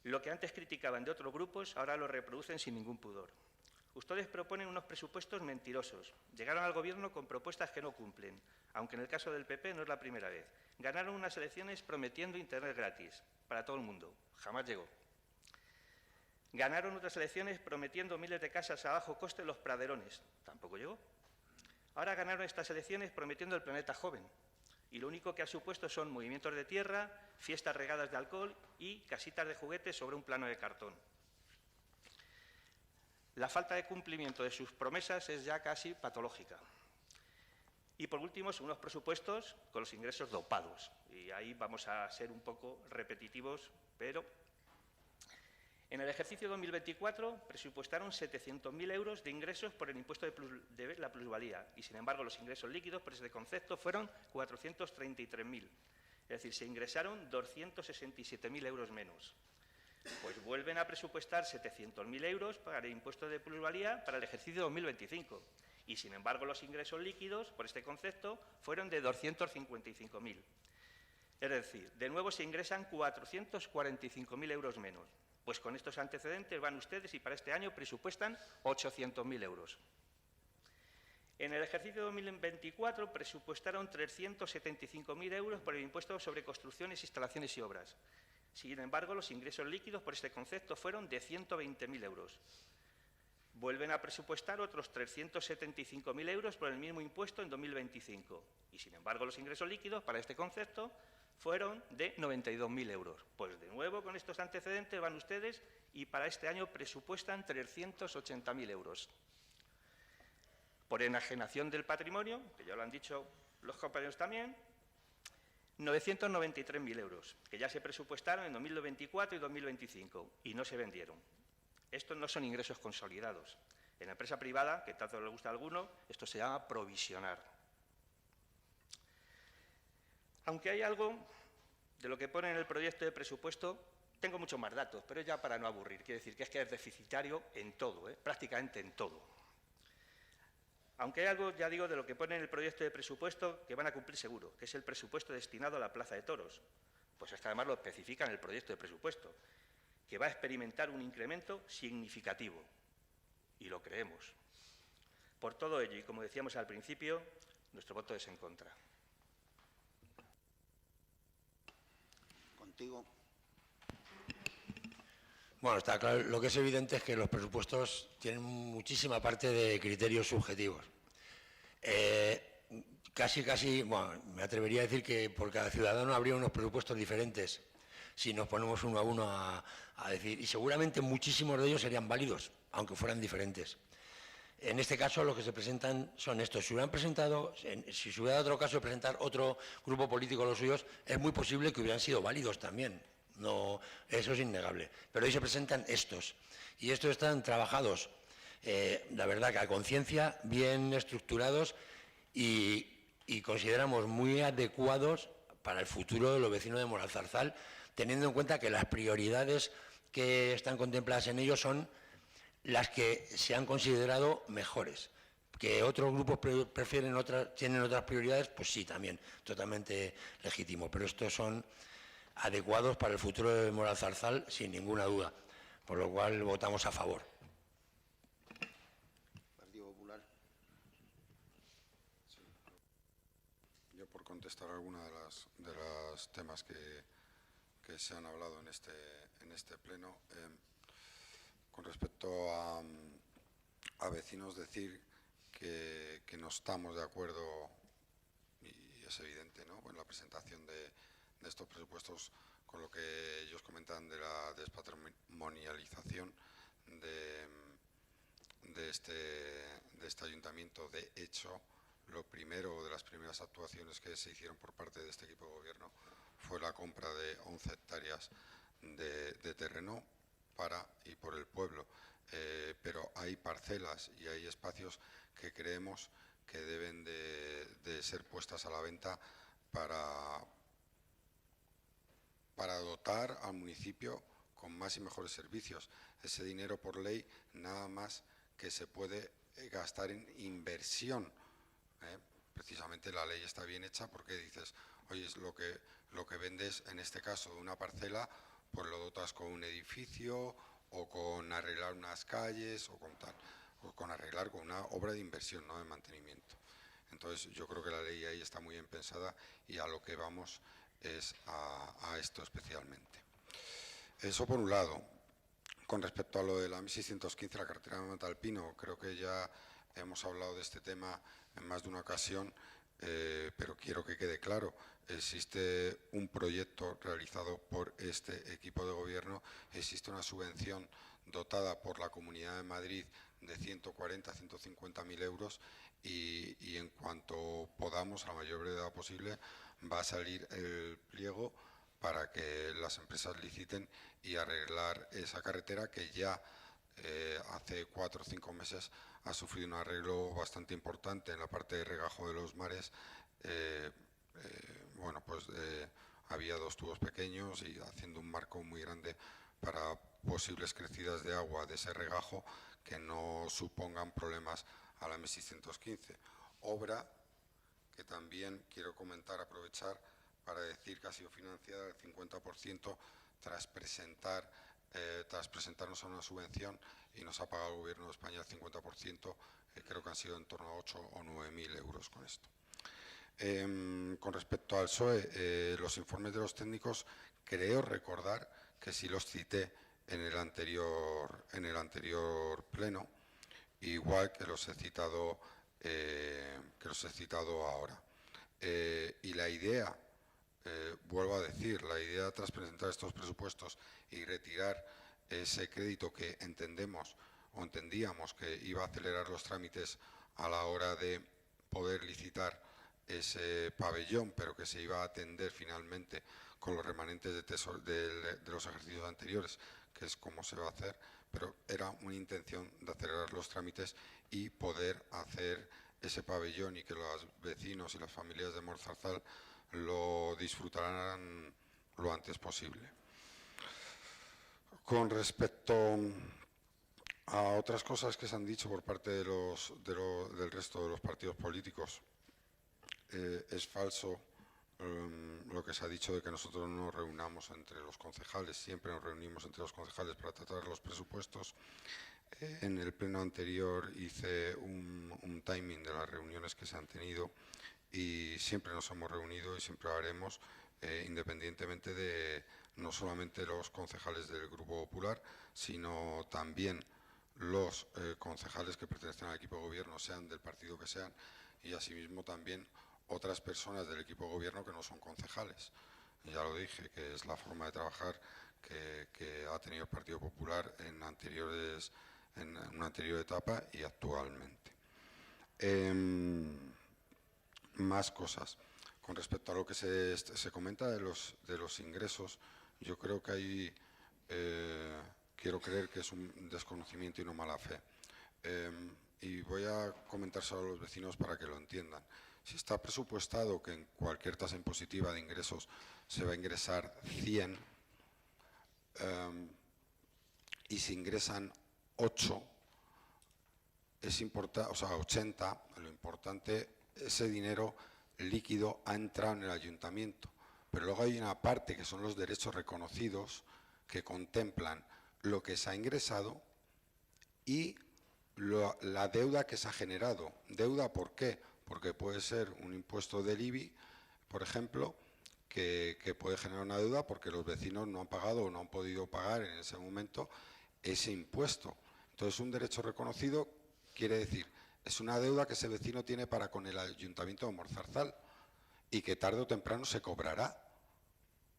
Lo que antes criticaban de otros grupos ahora lo reproducen sin ningún pudor. Ustedes proponen unos presupuestos mentirosos. Llegaron al Gobierno con propuestas que no cumplen, aunque en el caso del PP no es la primera vez. Ganaron unas elecciones prometiendo Internet gratis para todo el mundo. Jamás llegó. Ganaron otras elecciones prometiendo miles de casas a bajo coste en los praderones. Tampoco llegó. Ahora ganaron estas elecciones prometiendo el planeta joven. Y lo único que ha supuesto son movimientos de tierra, fiestas regadas de alcohol y casitas de juguetes sobre un plano de cartón. La falta de cumplimiento de sus promesas es ya casi patológica. Y, por último, son unos presupuestos con los ingresos dopados. Y ahí vamos a ser un poco repetitivos, pero en el ejercicio 2024 presupuestaron 700.000 euros de ingresos por el impuesto de la plusvalía. Y, sin embargo, los ingresos líquidos por ese concepto fueron 433.000. Es decir, se ingresaron 267.000 euros menos. Pues vuelven a presupuestar 700.000 euros para el impuesto de plusvalía para el ejercicio 2025. Y, sin embargo, los ingresos líquidos, por este concepto, fueron de 255.000. Es decir, de nuevo se ingresan 445.000 euros menos. Pues con estos antecedentes van ustedes y para este año presupuestan 800.000 euros. En el ejercicio 2024 presupuestaron 375.000 euros por el impuesto sobre construcciones, instalaciones y obras. Sin embargo, los ingresos líquidos por este concepto fueron de 120.000 euros. Vuelven a presupuestar otros 375.000 euros por el mismo impuesto en 2025. Y, sin embargo, los ingresos líquidos para este concepto fueron de 92.000 euros. Pues, de nuevo, con estos antecedentes van ustedes y para este año presupuestan 380.000 euros. Por enajenación del patrimonio, que ya lo han dicho los compañeros también, 993.000 euros, que ya se presupuestaron en 2024 y 2025 y no se vendieron. Estos no son ingresos consolidados. En la empresa privada, que tanto le gusta a alguno, esto se llama provisionar. Aunque hay algo de lo que pone en el proyecto de presupuesto, tengo muchos más datos, pero ya para no aburrir. Quiere decir que es deficitario en todo, prácticamente en todo. Aunque hay algo, ya digo, de lo que pone en el proyecto de presupuesto que van a cumplir seguro, que es el presupuesto destinado a la Plaza de Toros. Pues es que además lo especifica en el proyecto de presupuesto, que va a experimentar un incremento significativo. Y lo creemos. Por todo ello, y como decíamos al principio, nuestro voto es en contra.
Contigo.
Bueno, está claro, lo que es evidente es que los presupuestos tienen muchísima parte de criterios subjetivos. Casi, bueno, me atrevería a decir que por cada ciudadano habría unos presupuestos diferentes si nos ponemos uno a uno a decir, y seguramente muchísimos de ellos serían válidos, aunque fueran diferentes. En este caso, lo que se presentan son estos. Si se hubiera dado otro caso de presentar otro grupo político los suyos, es muy posible que hubieran sido válidos también. No, eso es innegable. Pero hoy se presentan estos. Y estos están trabajados, la verdad, que a conciencia, bien estructurados y consideramos muy adecuados para el futuro de los vecinos de Moralzarzal, teniendo en cuenta que las prioridades que están contempladas en ellos son las que se han considerado mejores. Que otros grupos tienen otras prioridades, pues sí, también, totalmente legítimo. Pero estos son adecuados para el futuro de Moralzarzal, sin ninguna duda, por lo cual votamos a favor.
Partido Popular.
Sí. Yo, por contestar alguna de los temas que se han hablado en este pleno, con respecto a vecinos, decir que no estamos de acuerdo, y es evidente, ¿no?, en la presentación de estos presupuestos, con lo que ellos comentan de la despatrimonialización de este ayuntamiento. De hecho, lo primero, de las primeras actuaciones que se hicieron por parte de este equipo de gobierno fue la compra de 11 hectáreas de terreno para y por el pueblo. Pero hay parcelas y hay espacios que creemos que deben de ser puestas a la venta para dotar al municipio con más y mejores servicios. Ese dinero, por ley, nada más que se puede gastar en inversión. Precisamente la ley está bien hecha porque dices, oye, es lo que vendes, en este caso, de una parcela, pues lo dotas con un edificio o con arreglar unas calles o con tal, o con arreglar con una obra de inversión, no de mantenimiento. Entonces, yo creo que la ley ahí está muy bien pensada y a lo que vamos es a esto especialmente. Eso por un lado. Con respecto a lo de la M615, la carretera de Montalpino, creo que ya hemos hablado de este tema en más de una ocasión, pero quiero que quede claro. Existe un proyecto realizado por este equipo de gobierno, existe una subvención dotada por la Comunidad de Madrid de 140 a 150.000 euros y en cuanto podamos, a la mayor brevedad posible, va a salir el pliego para que las empresas liciten y arreglar esa carretera que ya hace 4 o 5 meses ha sufrido un arreglo bastante importante en la parte de regajo de los mares. Bueno, pues había 2 tubos pequeños y haciendo un marco muy grande para posibles crecidas de agua de ese regajo que no supongan problemas a la M615. Obra que también quiero comentar, aprovechar para decir que ha sido financiada al 50% tras presentarnos a una subvención y nos ha pagado el Gobierno de España el 50%, creo que han sido en torno a 8 o 9.000 euros con esto. Con respecto al PSOE, los informes de los técnicos, creo recordar que sí los cité en el anterior pleno, igual que los he citado ahora. Y la idea, vuelvo a decir, la idea tras presentar estos presupuestos y retirar ese crédito que entendemos o entendíamos que iba a acelerar los trámites a la hora de poder licitar ese pabellón, pero que se iba a atender finalmente con los remanentes de los ejercicios anteriores, que es como se va a hacer, pero era una intención de acelerar los trámites y poder hacer ese pabellón y que los vecinos y las familias de Morzarzal lo disfrutarán lo antes posible. Con respecto a otras cosas que se han dicho por parte del resto de los partidos políticos, es falso lo que se ha dicho de que nosotros no nos reunamos entre los concejales. Siempre nos reunimos entre los concejales para tratar los presupuestos. En el pleno anterior hice un timing de las reuniones que se han tenido y siempre nos hemos reunido y siempre lo haremos, independientemente de no solamente los concejales del Grupo Popular, sino también los concejales que pertenecen al equipo de gobierno, sean del partido que sean, y asimismo también otras personas del equipo de gobierno que no son concejales. Ya lo dije, que es la forma de trabajar que ha tenido el Partido Popular en una anterior etapa y actualmente. Más cosas. Con respecto a lo que se comenta de los ingresos, yo creo que ahí quiero creer que es un desconocimiento y no mala fe. Y voy a comentárselo a los vecinos para que lo entiendan. Si está presupuestado que en cualquier tasa impositiva de ingresos se va a ingresar 100 y se ingresan 8, es importante, o sea, 80, lo importante, ese dinero líquido ha entrado en el ayuntamiento. Pero luego hay una parte que son los derechos reconocidos que contemplan lo que se ha ingresado y la deuda que se ha generado. ¿Deuda por qué? Porque puede ser un impuesto del IBI, por ejemplo, que puede generar una deuda porque los vecinos no han pagado o no han podido pagar en ese momento ese impuesto. Entonces, un derecho reconocido quiere decir, es una deuda que ese vecino tiene para con el Ayuntamiento de Morzarzal y que tarde o temprano se cobrará.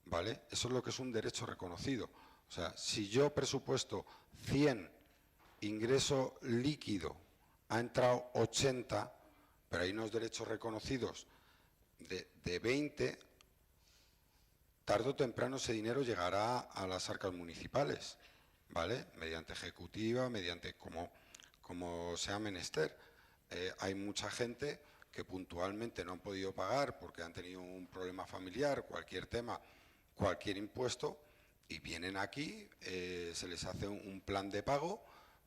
¿vale? Eso es lo que es un derecho reconocido. O sea, si yo presupuesto 100, ingreso líquido, ha entrado 80, pero hay unos derechos reconocidos de 20, tarde o temprano ese dinero llegará a las arcas municipales, ¿vale? Mediante ejecutiva, mediante como sea menester. Hay mucha gente que puntualmente no han podido pagar porque han tenido un problema familiar, cualquier tema, cualquier impuesto, y vienen aquí, se les hace un plan de pago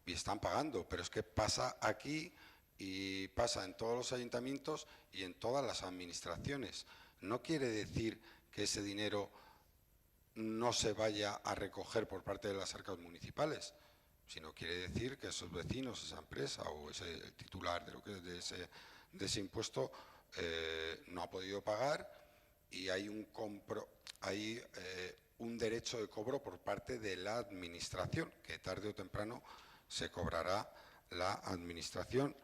y están pagando. Pero es que pasa aquí y pasa en todos los ayuntamientos y en todas las administraciones. No quiere decir que ese dinero no se vaya a recoger por parte de las arcas municipales, sino quiere decir que esos vecinos, esa empresa o el titular de ese impuesto no ha podido pagar, y hay un derecho de cobro por parte de la administración, que tarde o temprano se cobrará la administración,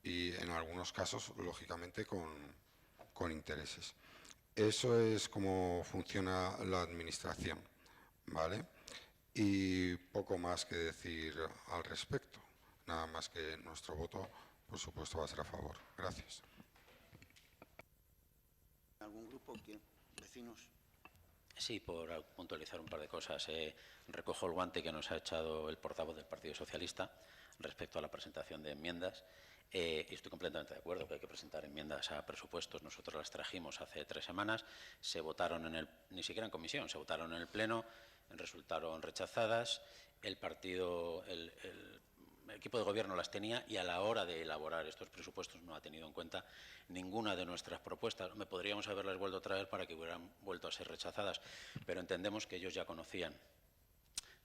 y en algunos casos, lógicamente, con intereses. Eso es como funciona la administración, ¿vale? Y poco más que decir al respecto. Nada más que nuestro voto, por supuesto, va a ser a favor. Gracias.
¿Algún grupo? ¿Quién? ¿Vecinos?
Sí, por puntualizar un par de cosas. Recojo el guante que nos ha echado el portavoz del Partido Socialista respecto a la presentación de enmiendas. Estoy completamente de acuerdo que hay que presentar enmiendas a presupuestos. Nosotros las trajimos hace 3 semanas, se votaron ni siquiera en comisión, se votaron en el Pleno, resultaron rechazadas. El equipo de gobierno las tenía y a la hora de elaborar estos presupuestos no ha tenido en cuenta ninguna de nuestras propuestas. Me podríamos haberlas vuelto a traer para que hubieran vuelto a ser rechazadas, pero entendemos que ellos ya conocían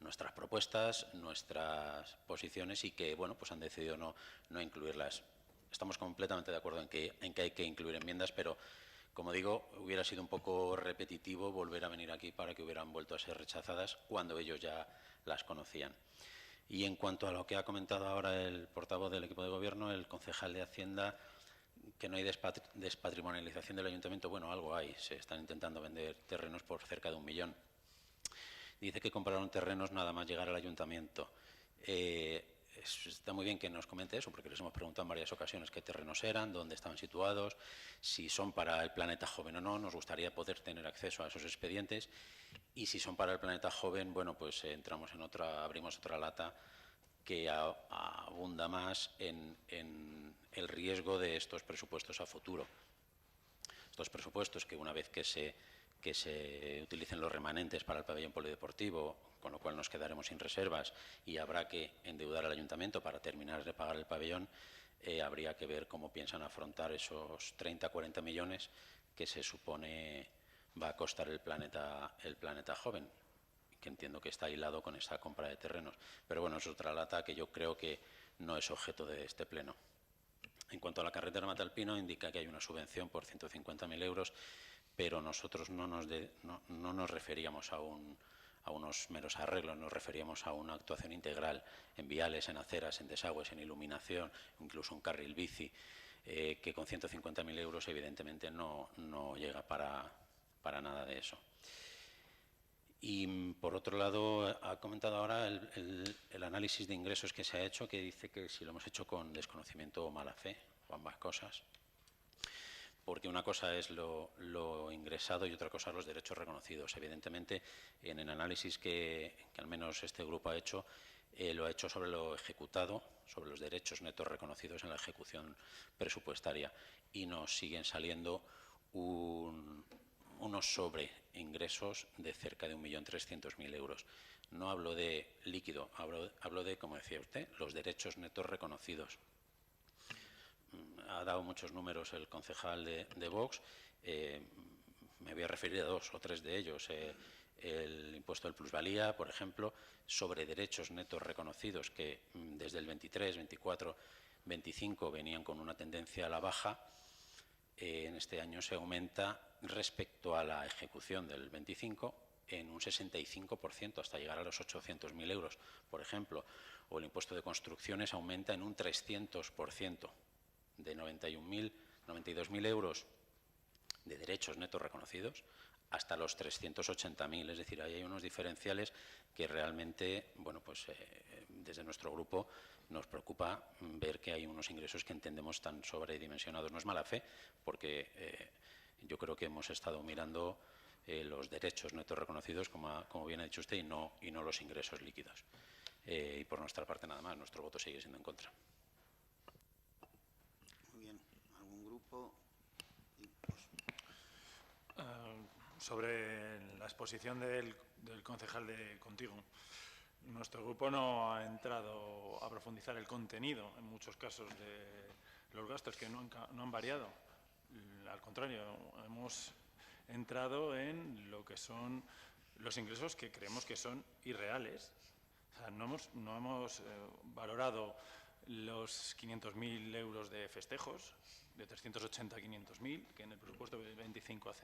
nuestras propuestas, nuestras posiciones y que, bueno, pues han decidido no incluirlas. Estamos completamente de acuerdo en que hay que incluir enmiendas, pero, como digo, hubiera sido un poco repetitivo volver a venir aquí para que hubieran vuelto a ser rechazadas cuando ellos ya las conocían. Y en cuanto a lo que ha comentado ahora el portavoz del equipo de gobierno, el concejal de Hacienda, que no hay despatrimonialización del ayuntamiento, bueno, algo hay. Se están intentando vender terrenos por cerca de 1 millón. Dice que compraron terrenos nada más llegar al ayuntamiento. Está muy bien que nos comente eso, porque les hemos preguntado en varias ocasiones qué terrenos eran, dónde estaban situados, si son para el Planeta Joven o no. Nos gustaría poder tener acceso a esos expedientes. Y si son para el Planeta Joven, bueno, pues abrimos otra lata que abunda más en el riesgo de estos presupuestos a futuro. Estos presupuestos que, una vez que se utilicen los remanentes para el pabellón polideportivo, con lo cual nos quedaremos sin reservas y habrá que endeudar al ayuntamiento para terminar de pagar el pabellón, habría que ver cómo piensan afrontar esos 30-40 millones que se supone va a costar el planeta Joven, que entiendo que está hilado con esa compra de terrenos. Pero bueno, es otra lata que yo creo que no es objeto de este pleno. En cuanto a la carretera Matalpino, indica que hay una subvención por 150.000 euros, pero nosotros no nos referíamos a unos meros arreglos, nos referíamos a una actuación integral en viales, en aceras, en desagües, en iluminación, incluso un carril bici, que con 150.000 euros evidentemente no llega para nada de eso. Y por otro lado, ha comentado ahora el análisis de ingresos que se ha hecho, que dice que si lo hemos hecho con desconocimiento o mala fe, o ambas cosas. Porque una cosa es lo ingresado y otra cosa los derechos reconocidos. Evidentemente, en el análisis que al menos este grupo ha hecho, lo ha hecho sobre lo ejecutado, sobre los derechos netos reconocidos en la ejecución presupuestaria, y nos siguen saliendo unos sobreingresos de cerca de 1.300.000 euros. No hablo de líquido, hablo de, como decía usted, los derechos netos reconocidos. Ha dado muchos números el concejal de Vox. Me voy a referir a 2 o 3 de ellos. El impuesto de plusvalía, por ejemplo, sobre derechos netos reconocidos que desde el 23, 24, 25 venían con una tendencia a la baja. En este año se aumenta respecto a la ejecución del 25 en un 65%, hasta llegar a los 800.000 euros, por ejemplo. O el impuesto de construcciones aumenta en un 300%. De 92.000 euros de derechos netos reconocidos hasta los 380.000. Es decir, ahí hay unos diferenciales que realmente, bueno, pues desde nuestro grupo nos preocupa ver que hay unos ingresos que entendemos tan sobredimensionados. No es mala fe, porque yo creo que hemos estado mirando los derechos netos reconocidos, como bien ha dicho usted, y no los ingresos líquidos. Y por nuestra parte nada más, nuestro voto sigue siendo en contra.
Muy bien. ¿Algún grupo?
Sobre la exposición del concejal de Contigo, nuestro grupo no ha entrado a profundizar el contenido, en muchos casos, de los gastos que no han variado. Al contrario, hemos entrado en lo que son los ingresos que creemos que son irreales. O sea, no hemos valorado los 500.000 euros de festejos, de 380 a 500.000, que en el presupuesto del 25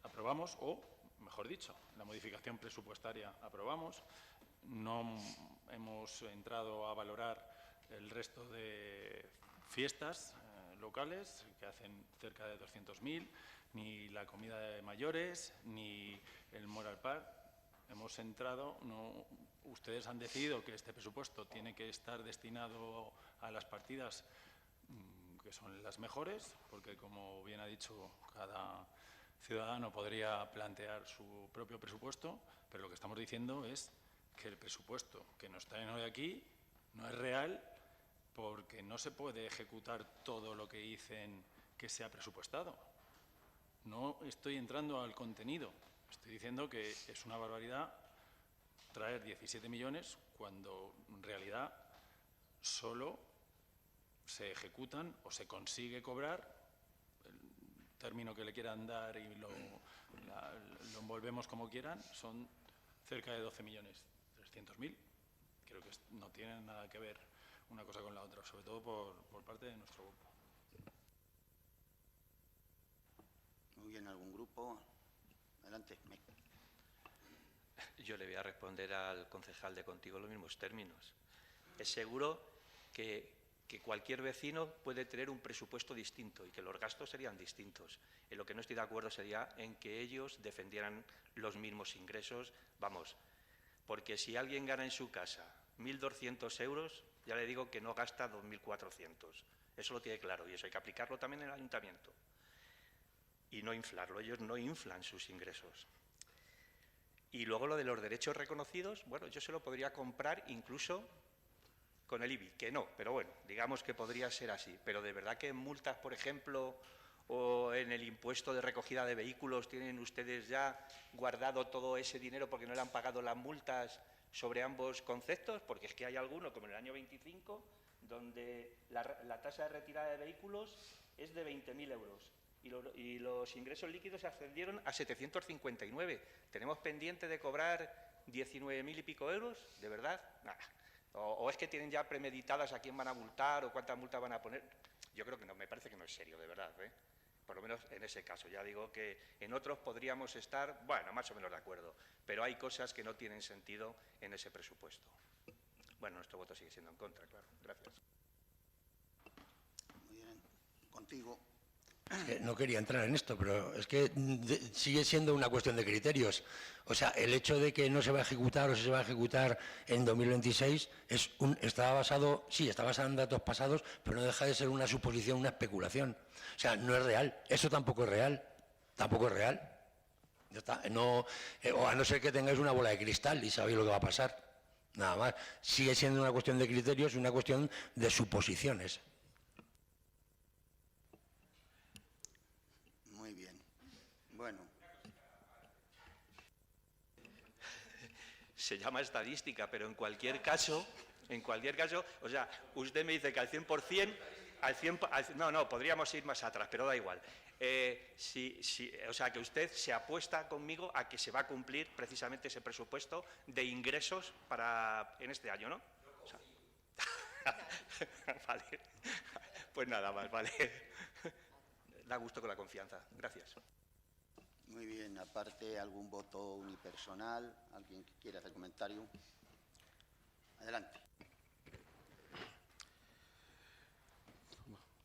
aprobamos, o, mejor dicho, la modificación presupuestaria aprobamos. No hemos entrado a valorar el resto de fiestas locales, que hacen cerca de 200.000, ni la comida de mayores, ni el Moral Park. Hemos entrado, ustedes han decidido que este presupuesto tiene que estar destinado a las partidas que son las mejores, porque, como bien ha dicho, cada ciudadano podría plantear su propio presupuesto, pero lo que estamos diciendo es que el presupuesto que nos traen hoy aquí no es real, porque no se puede ejecutar todo lo que dicen que se ha presupuestado. No estoy entrando al contenido, estoy diciendo que es una barbaridad traer 17 millones cuando en realidad solo se ejecutan o se consigue cobrar, el término que le quieran dar y lo envolvemos como quieran, son cerca de 12.300.000. Creo que no tienen nada que ver una cosa con la otra, sobre todo por parte de nuestro grupo.
Muy bien, ¿algún grupo? Adelante.
Yo le voy a responder al concejal de Contigo en los mismos términos. Es seguro que cualquier vecino puede tener un presupuesto distinto y que los gastos serían distintos. En lo que no estoy de acuerdo sería en que ellos defendieran los mismos ingresos. Vamos, porque si alguien gana en su casa 1.200 euros, ya le digo que no gasta 2.400. Eso lo tiene claro y eso hay que aplicarlo también en el ayuntamiento. Y no inflarlo, ellos no inflan sus ingresos. Y luego lo de los derechos reconocidos, bueno, yo se lo podría comprar incluso con el IBI, que no, pero bueno, digamos que podría ser así. Pero de verdad que en multas, por ejemplo, o en el impuesto de recogida de vehículos, ¿tienen ustedes ya guardado todo ese dinero porque no le han pagado las multas sobre ambos conceptos? Porque es que hay alguno, como en el año 25, donde la tasa de retirada de vehículos es de 20.000 euros. Y los ingresos líquidos ascendieron a 759. ¿Tenemos pendiente de cobrar 19.000 y pico euros? ¿De verdad? Nada. ¿O es que tienen ya premeditadas a quién van a multar o cuántas multas van a poner? Yo creo que no, me parece que no es serio, de verdad, ¿eh? Por lo menos en ese caso. Ya digo que en otros podríamos estar, bueno, más o menos de acuerdo, pero hay cosas que no tienen sentido en ese presupuesto. Bueno, nuestro voto sigue siendo en contra, claro. Gracias.
Muy bien. Contigo.
Es que no quería entrar en esto, pero es que sigue siendo una cuestión de criterios. O sea, el hecho de que no se va a ejecutar o se va a ejecutar en 2026 está basado en datos pasados, pero no deja de ser una suposición, una especulación. O sea, no es real. Eso tampoco es real. Tampoco es real. Ya está. O a no ser que tengáis una bola de cristal y sabéis lo que va a pasar. Nada más. Sigue siendo una cuestión de criterios y una cuestión de suposiciones.
Muy bien. Bueno.
Se llama estadística, pero en cualquier caso, o sea, usted me dice que al 100%, no, podríamos ir más atrás, pero da igual. O sea, que usted se apuesta conmigo a que se va a cumplir precisamente ese presupuesto de ingresos en este año, ¿no? O sea, vale. Pues nada más, vale. Da gusto con la confianza. Gracias.
Muy bien. Aparte, ¿algún voto unipersonal? ¿Alguien que quiera hacer comentario? Adelante.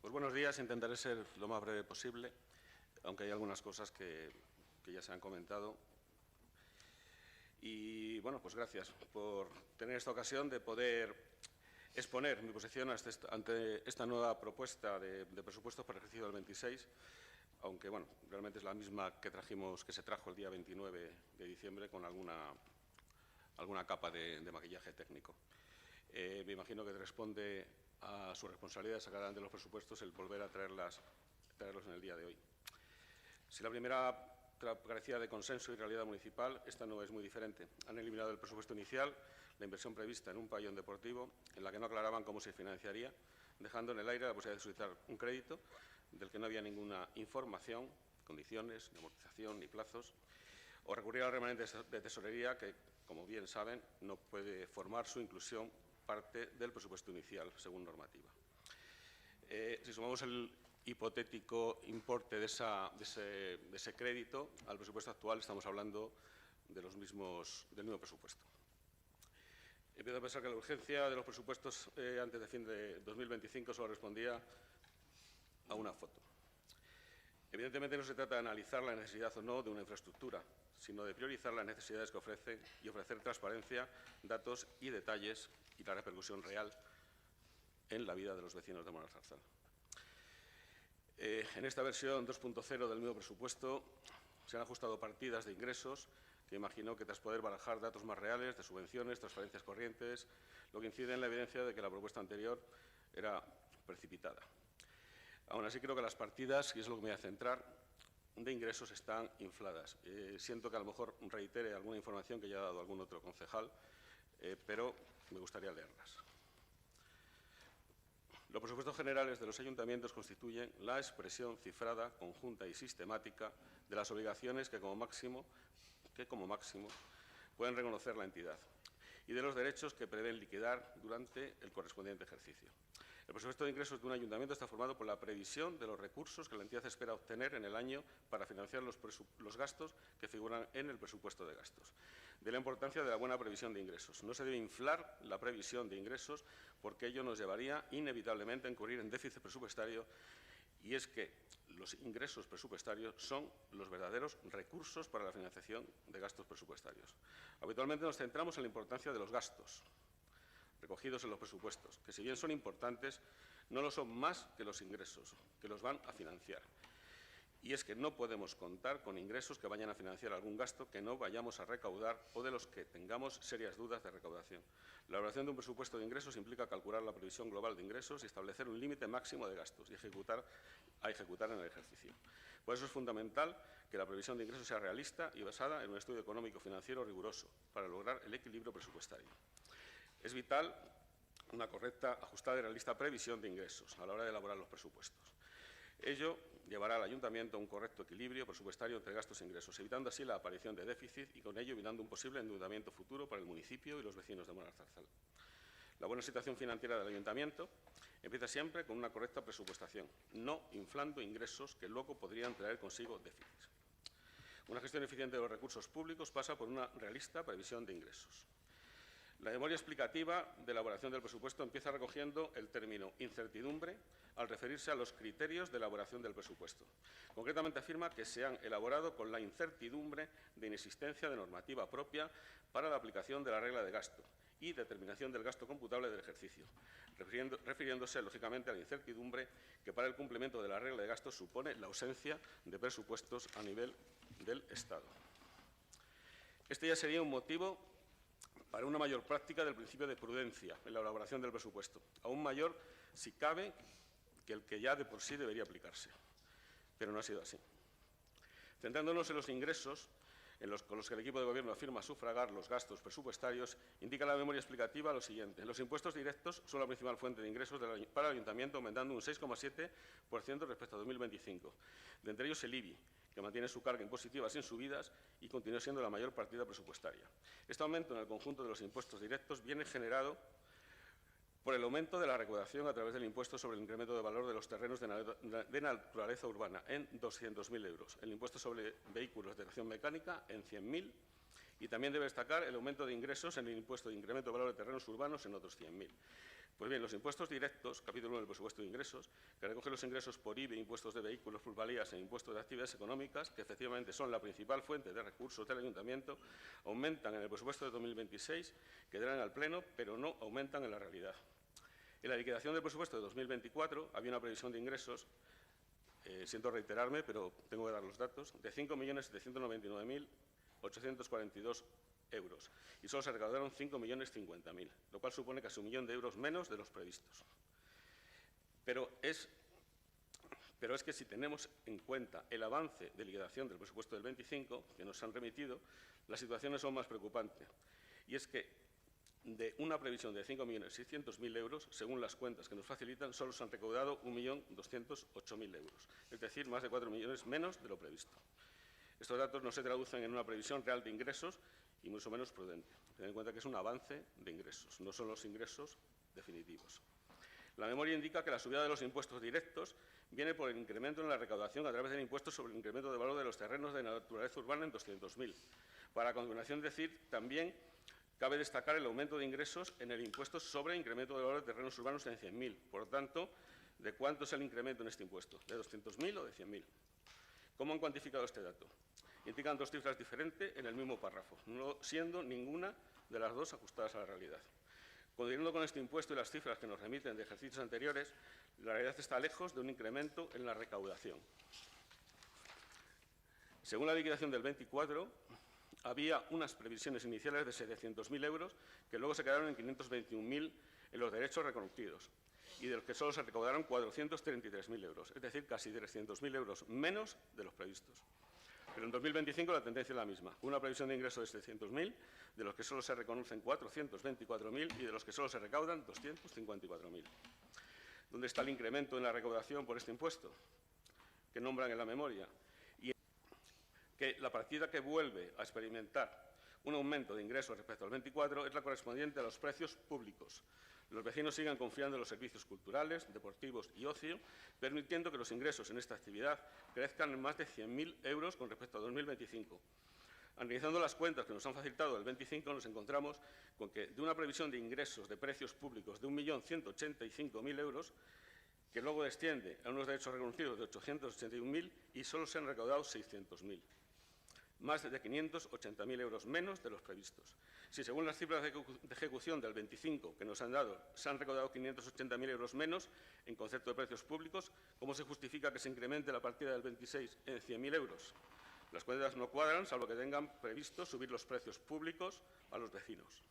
Pues buenos días. Intentaré ser lo más breve posible, aunque hay algunas cosas que que ya se han comentado. Y, bueno, pues gracias por tener esta ocasión de poder exponer mi posición ante esta nueva propuesta de presupuestos para el ejercicio del 26, aunque, bueno, realmente es la misma que se trajo el día 29 de diciembre con alguna capa de maquillaje técnico. Me imagino que responde a su responsabilidad de sacar adelante los presupuestos el volver a traerlos en el día de hoy. Si la primera carecía de consenso y realidad municipal, esta no es muy diferente. Han eliminado del presupuesto inicial la inversión prevista en un pabellón deportivo, en la que no aclaraban cómo se financiaría, dejando en el aire la posibilidad de solicitar un crédito del que no había ninguna información, condiciones, ni amortización, ni plazos, o recurrir al remanente de tesorería que, como bien saben, no puede formar su inclusión parte del presupuesto inicial, según normativa. Si sumamos el hipotético importe de ese crédito al presupuesto actual, estamos hablando del mismo presupuesto. Empiezo a pensar que la urgencia de los presupuestos antes de fin de 2025 solo respondía a una foto. Evidentemente no se trata de analizar la necesidad o no de una infraestructura, sino de priorizar las necesidades que ofrece y ofrecer transparencia, datos y detalles y la repercusión real en la vida de los vecinos de Monarzarzal. En esta versión 2.0 del nuevo presupuesto se han ajustado partidas de ingresos que imagino que tras poder barajar datos más reales de subvenciones, transferencias corrientes, lo que incide en la evidencia de que la propuesta anterior era precipitada. Aún así, creo que las partidas, y es lo que me voy a centrar, de ingresos están infladas. Siento que a lo mejor reitere alguna información que ya ha dado algún otro concejal, pero me gustaría leerlas. Los presupuestos generales de los ayuntamientos constituyen la expresión cifrada, conjunta y sistemática de las obligaciones que como máximo pueden reconocer la entidad y de los derechos que prevén liquidar durante el correspondiente ejercicio. El presupuesto de ingresos de un ayuntamiento está formado por la previsión de los recursos que la entidad espera obtener en el año para financiar los gastos que figuran en el presupuesto de gastos. De la importancia de la buena previsión de ingresos. No se debe inflar la previsión de ingresos porque ello nos llevaría inevitablemente a incurrir en déficit presupuestario, y es que los ingresos presupuestarios son los verdaderos recursos para la financiación de gastos presupuestarios. Habitualmente nos centramos en la importancia de los gastos recogidos en los presupuestos, que si bien son importantes, no lo son más que los ingresos, que los van a financiar. Y es que no podemos contar con ingresos que vayan a financiar algún gasto que no vayamos a recaudar o de los que tengamos serias dudas de recaudación. La elaboración de un presupuesto de ingresos implica calcular la previsión global de ingresos y establecer un límite máximo de gastos y ejecutar en el ejercicio. Por eso es fundamental que la previsión de ingresos sea realista y basada en un estudio económico-financiero riguroso para lograr el equilibrio presupuestario. Es vital una correcta, ajustada y realista previsión de ingresos a la hora de elaborar los presupuestos. Ello llevará al ayuntamiento a un correcto equilibrio presupuestario entre gastos e ingresos, evitando así la aparición de déficit y con ello evitando un posible endeudamiento futuro para el municipio y los vecinos de Monarzarzal. La buena situación financiera del ayuntamiento empieza siempre con una correcta presupuestación, no inflando ingresos que luego podrían traer consigo déficits. Una gestión eficiente de los recursos públicos pasa por una realista previsión de ingresos. La memoria explicativa de elaboración del presupuesto empieza recogiendo el término incertidumbre al referirse a los criterios de elaboración del presupuesto. Concretamente afirma que se han elaborado con la incertidumbre de inexistencia de normativa propia para la aplicación de la regla de gasto y determinación del gasto computable del ejercicio, refiriéndose lógicamente a la incertidumbre que para el cumplimiento de la regla de gasto supone la ausencia de presupuestos a nivel del Estado. Este ya sería un motivo para una mayor práctica del principio de prudencia en la elaboración del presupuesto, aún mayor, si cabe, que el que ya de por sí debería aplicarse. Pero no ha sido así. Centrándonos en los ingresos, con los que el equipo de Gobierno afirma sufragar los gastos presupuestarios, indica la memoria explicativa lo siguiente. Los impuestos directos son la principal fuente de ingresos para el Ayuntamiento, aumentando un 6,7% respecto a 2025. De entre ellos el IBI, que mantiene su carga impositiva sin subidas y continúa siendo la mayor partida presupuestaria. Este aumento en el conjunto de los impuestos directos viene generado por el aumento de la recaudación a través del impuesto sobre el incremento de valor de los terrenos de naturaleza urbana en 200.000 euros, el impuesto sobre vehículos de tracción mecánica en 100.000 y también debe destacar el aumento de ingresos en el impuesto de incremento de valor de terrenos urbanos en otros 100.000. Pues bien, los impuestos directos, capítulo 1 del presupuesto de ingresos, que recoge los ingresos por IBI, impuestos de vehículos, plusvalías e impuestos de actividades económicas, que efectivamente son la principal fuente de recursos del Ayuntamiento, aumentan en el presupuesto de 2026, quedarán al Pleno, pero no aumentan en la realidad. En la liquidación del presupuesto de 2024 había una previsión de ingresos, siento reiterarme, pero tengo que dar los datos, de 5.799.842 euros y solo se recaudaron 5.050.000, lo cual supone casi 1 millón de euros menos de los previstos. Pero es que si tenemos en cuenta el avance de liquidación del presupuesto del 25 que nos han remitido, la situación es aún más preocupante. Y es que de una previsión de 5.600.000 euros, según las cuentas que nos facilitan, solo se han recaudado 1.208.000 euros, es decir, más de 4 millones menos de lo previsto. Estos datos no se traducen en una previsión real de ingresos y mucho menos prudente. Ten en cuenta que es un avance de ingresos, no son los ingresos definitivos. La memoria indica que la subida de los impuestos directos viene por el incremento en la recaudación a través del impuesto sobre el incremento de valor de los terrenos de naturaleza urbana en 200.000. Para a continuación decir, también cabe destacar el aumento de ingresos en el impuesto sobre incremento de valor de terrenos urbanos en 100.000. Por lo tanto, ¿de cuánto es el incremento en este impuesto? ¿De 200.000 o de 100.000? ¿Cómo han cuantificado este dato? Indican dos cifras diferentes en el mismo párrafo, no siendo ninguna de las dos ajustadas a la realidad. Continuando con este impuesto y las cifras que nos remiten de ejercicios anteriores, la realidad está lejos de un incremento en la recaudación. Según la liquidación del 24, había unas previsiones iniciales de 700.000 euros que luego se quedaron en 521.000 en los derechos reconocidos y de los que solo se recaudaron 433.000 euros, es decir, casi 300.000 euros menos de los previstos. Pero en 2025 la tendencia es la misma, una previsión de ingresos de 700.000, de los que solo se reconocen 424.000 y de los que solo se recaudan 254.000. ¿Dónde está el incremento en la recaudación por este impuesto que nombran en la memoria? Y que la partida que vuelve a experimentar un aumento de ingresos respecto al 24 es la correspondiente a los precios públicos. Los vecinos sigan confiando en los servicios culturales, deportivos y ocio, permitiendo que los ingresos en esta actividad crezcan en más de 100.000 euros con respecto a 2025. Analizando las cuentas que nos han facilitado el 25, nos encontramos con que de una previsión de ingresos de precios públicos de 1.185.000 euros, que luego desciende a unos derechos reconocidos de 881.000 y solo se han recaudado 600.000. Más de 580.000 euros menos de los previstos. Si según las cifras de ejecución del 25 que nos han dado, se han recaudado 580.000 euros menos en concepto de precios públicos, ¿cómo se justifica que se incremente la partida del 26 en 100.000 euros? Las cuentas no cuadran, salvo que tengan previsto subir los precios públicos a los vecinos.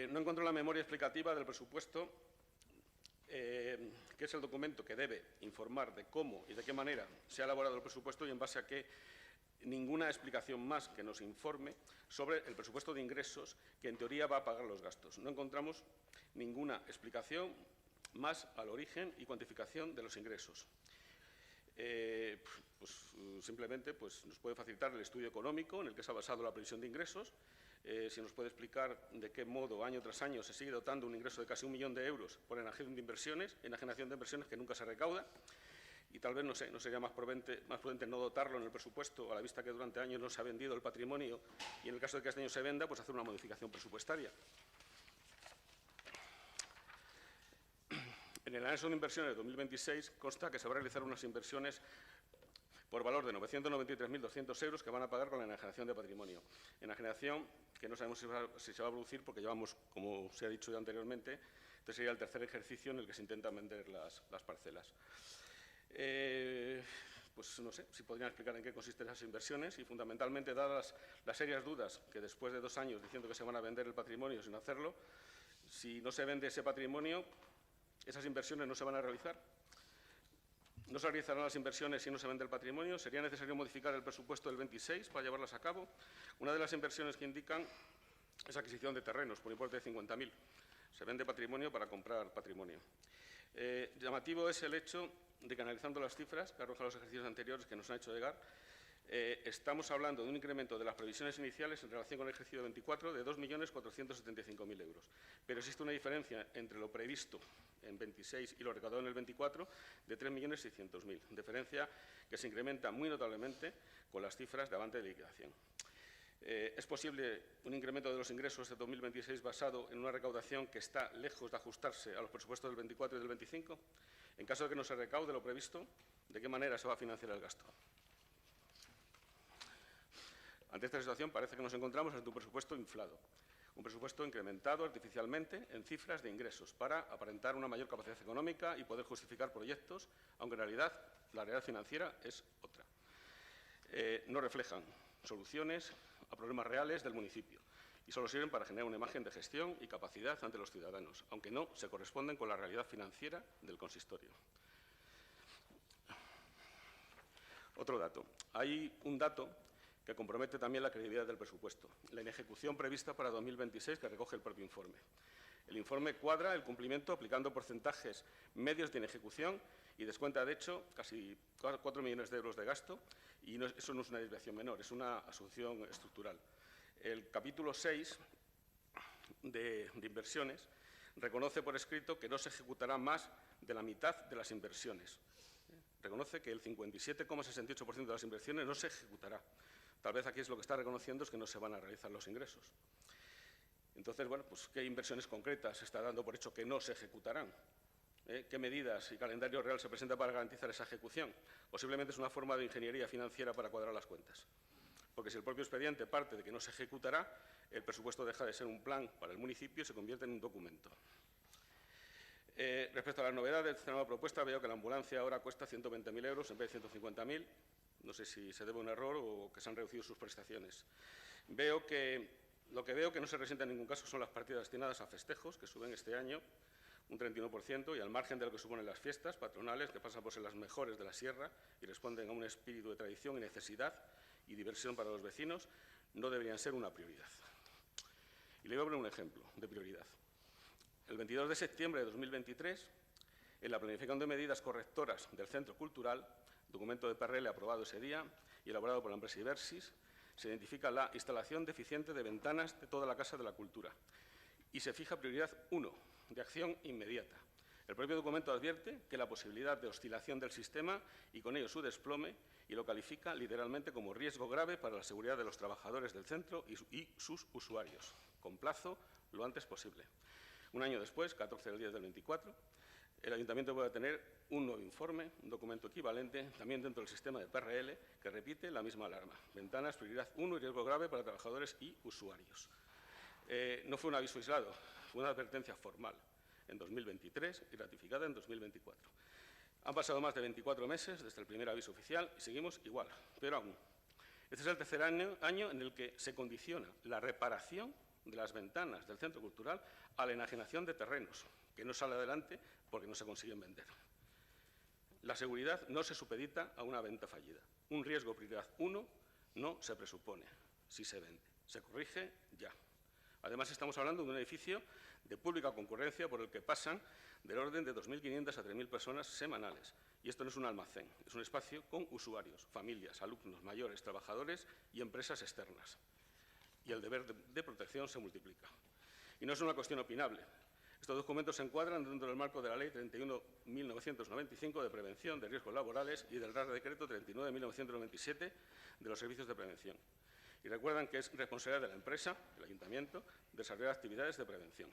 No encuentro la memoria explicativa del presupuesto, que es el documento que debe informar de cómo y de qué manera se ha elaborado el presupuesto y en base a qué ninguna explicación más que nos informe sobre el presupuesto de ingresos que en teoría va a pagar los gastos. No encontramos ninguna explicación más al origen y cuantificación de los ingresos. Simplemente nos puede facilitar el estudio económico en el que se ha basado la previsión de ingresos, si nos puede explicar de qué modo año tras año se sigue dotando un ingreso de casi 1 millón de euros por enajenación de inversiones que nunca se recauda, y tal vez, no sería más prudente no dotarlo en el presupuesto a la vista que durante años no se ha vendido el patrimonio y en el caso de que este año se venda, pues hacer una modificación presupuestaria. En el anexo de inversiones de 2026 consta que se va a realizar unas inversiones por valor de 993.200 euros que van a pagar con la enajenación de patrimonio. Enajenación que no sabemos si se va a producir porque llevamos, como se ha dicho ya anteriormente, este sería el tercer ejercicio en el que se intentan vender las parcelas. No sé si podrían explicar en qué consisten esas inversiones y, fundamentalmente, dadas las serias dudas que después de 2 años diciendo que se van a vender el patrimonio sin hacerlo, si no se vende ese patrimonio, esas inversiones no se van a realizar. ¿No se realizarán las inversiones si no se vende el patrimonio? ¿Sería necesario modificar el presupuesto del 26 para llevarlas a cabo? Una de las inversiones que indican es adquisición de terrenos por importe de 50.000. Se vende patrimonio para comprar patrimonio. Llamativo es el hecho de que, analizando las cifras que arrojan los ejercicios anteriores que nos han hecho llegar, estamos hablando de un incremento de las previsiones iniciales en relación con el ejercicio 24 de 2.475.000 euros. Pero existe una diferencia entre lo previsto en 26 y lo recaudado en el 24 de 3.600.000, diferencia que se incrementa muy notablemente con las cifras de avance de liquidación. ¿Es posible un incremento de los ingresos de 2026 basado en una recaudación que está lejos de ajustarse a los presupuestos del 24 y del 25? En caso de que no se recaude lo previsto, ¿de qué manera se va a financiar el gasto? Ante esta situación parece que nos encontramos ante un presupuesto inflado, un presupuesto incrementado artificialmente en cifras de ingresos para aparentar una mayor capacidad económica y poder justificar proyectos, aunque en realidad la realidad financiera es otra. No reflejan soluciones a problemas reales del municipio y solo sirven para generar una imagen de gestión y capacidad ante los ciudadanos, aunque no se corresponden con la realidad financiera del consistorio. Otro dato. Hay un dato que compromete también la credibilidad del presupuesto, la inejecución prevista para 2026 que recoge el propio informe. El informe cuadra el cumplimiento aplicando porcentajes medios de inejecución y descuenta, de hecho, casi 4 millones de euros de gasto, y eso no es una desviación menor, es una asunción estructural. El capítulo 6 de inversiones reconoce por escrito que no se ejecutará más de la mitad de las inversiones. Reconoce que el 57,68% de las inversiones no se ejecutará. Tal vez aquí es lo que está reconociendo es que no se van a realizar los ingresos. Entonces, bueno, pues ¿qué inversiones concretas se está dando por hecho que no se ejecutarán? ¿Qué medidas y calendario real se presenta para garantizar esa ejecución? O simplemente es una forma de ingeniería financiera para cuadrar las cuentas. Porque si el propio expediente parte de que no se ejecutará, el presupuesto deja de ser un plan para el municipio y se convierte en un documento. Respecto a las novedades de esta nueva propuesta, veo que la ambulancia ahora cuesta 120.000 euros en vez de 150.000. No sé si se debe a un error o que se han reducido sus prestaciones. Lo que veo que no se resiente en ningún caso son las partidas destinadas a festejos, que suben este año un 31%, y al margen de lo que suponen las fiestas patronales, que pasan por ser las mejores de la sierra y responden a un espíritu de tradición y necesidad y diversión para los vecinos, no deberían ser una prioridad. Y le voy a poner un ejemplo de prioridad. El 22 de septiembre de 2023, en la planificación de medidas correctoras del Centro Cultural, documento de PRL aprobado ese día y elaborado por la empresa Ibersis, se identifica la instalación deficiente de ventanas de toda la Casa de la Cultura y se fija prioridad 1, de acción inmediata. El propio documento advierte que la posibilidad de oscilación del sistema y con ello su desplome, y lo califica literalmente como riesgo grave para la seguridad de los trabajadores del centro y sus usuarios, con plazo lo antes posible. Un año después, 14 del 10 del 24, el Ayuntamiento puede tener un nuevo informe, un documento equivalente, también dentro del sistema de PRL, que repite la misma alarma. Ventanas, prioridad 1 y riesgo grave para trabajadores y usuarios. No fue un aviso aislado, fue una advertencia formal en 2023 y ratificada en 2024. Han pasado más de 24 meses desde el primer aviso oficial y seguimos igual, peor aún. Este es el tercer año en el que se condiciona la reparación de las ventanas del Centro Cultural a la enajenación de terrenos, que no sale adelante porque no se consiguen vender. La seguridad no se supedita a una venta fallida. Un riesgo prioridad 1 no se presupone si se vende. Se corrige ya. Además, estamos hablando de un edificio de pública concurrencia por el que pasan del orden de 2.500 a 3.000 personas semanales. Y esto no es un almacén, es un espacio con usuarios, familias, alumnos, mayores, trabajadores y empresas externas. Y el deber de protección se multiplica. Y no es una cuestión opinable. Estos documentos se encuadran dentro del marco de la Ley 31.995 de Prevención de Riesgos Laborales y del Real Decreto 39.997 de los Servicios de Prevención. Y recuerdan que es responsabilidad de la empresa, el Ayuntamiento, desarrollar actividades de prevención.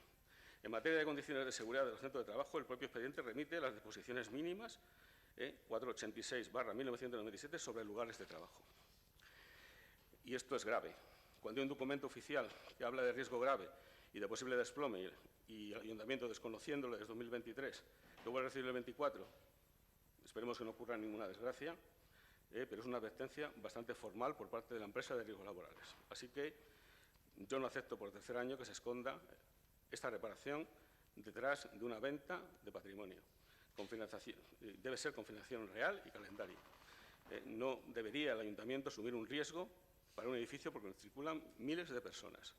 En materia de condiciones de seguridad de los centros de trabajo, el propio expediente remite las disposiciones mínimas 486/1997 sobre lugares de trabajo. Y esto es grave. Cuando hay un documento oficial que habla de riesgo grave y de posible desplome y el Ayuntamiento desconociéndolo desde 2023, que vuelve a recibir el 24, esperemos que no ocurra ninguna desgracia, pero es una advertencia bastante formal por parte de la empresa de riesgos laborales. Así que yo no acepto por tercer año que se esconda esta reparación detrás de una venta de patrimonio. Con financiación, debe ser con financiación real y calendario. No debería el Ayuntamiento asumir un riesgo para un edificio porque circulan miles de personas.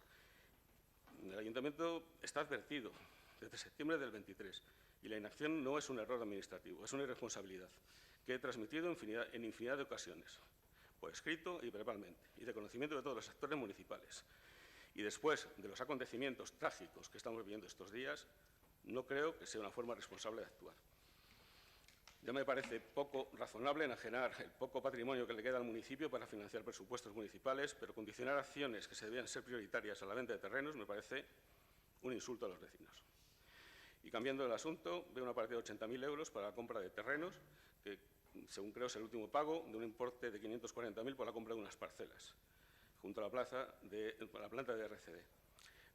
El Ayuntamiento está advertido desde septiembre del 23 y la inacción no es un error administrativo, es una irresponsabilidad que he transmitido en infinidad de ocasiones. por escrito y verbalmente, y de conocimiento de todos los actores municipales. Y después de los acontecimientos trágicos que estamos viviendo estos días, no creo que sea una forma responsable de actuar. Ya me parece poco razonable enajenar el poco patrimonio que le queda al municipio para financiar presupuestos municipales, pero condicionar acciones que se debían ser prioritarias a la venta de terrenos me parece un insulto a los vecinos. Y cambiando el asunto, veo una partida de 80.000 euros para la compra de terrenos, que según creo es el último pago, de un importe de 540.000 por la compra de unas parcelas, junto a la planta de RCD,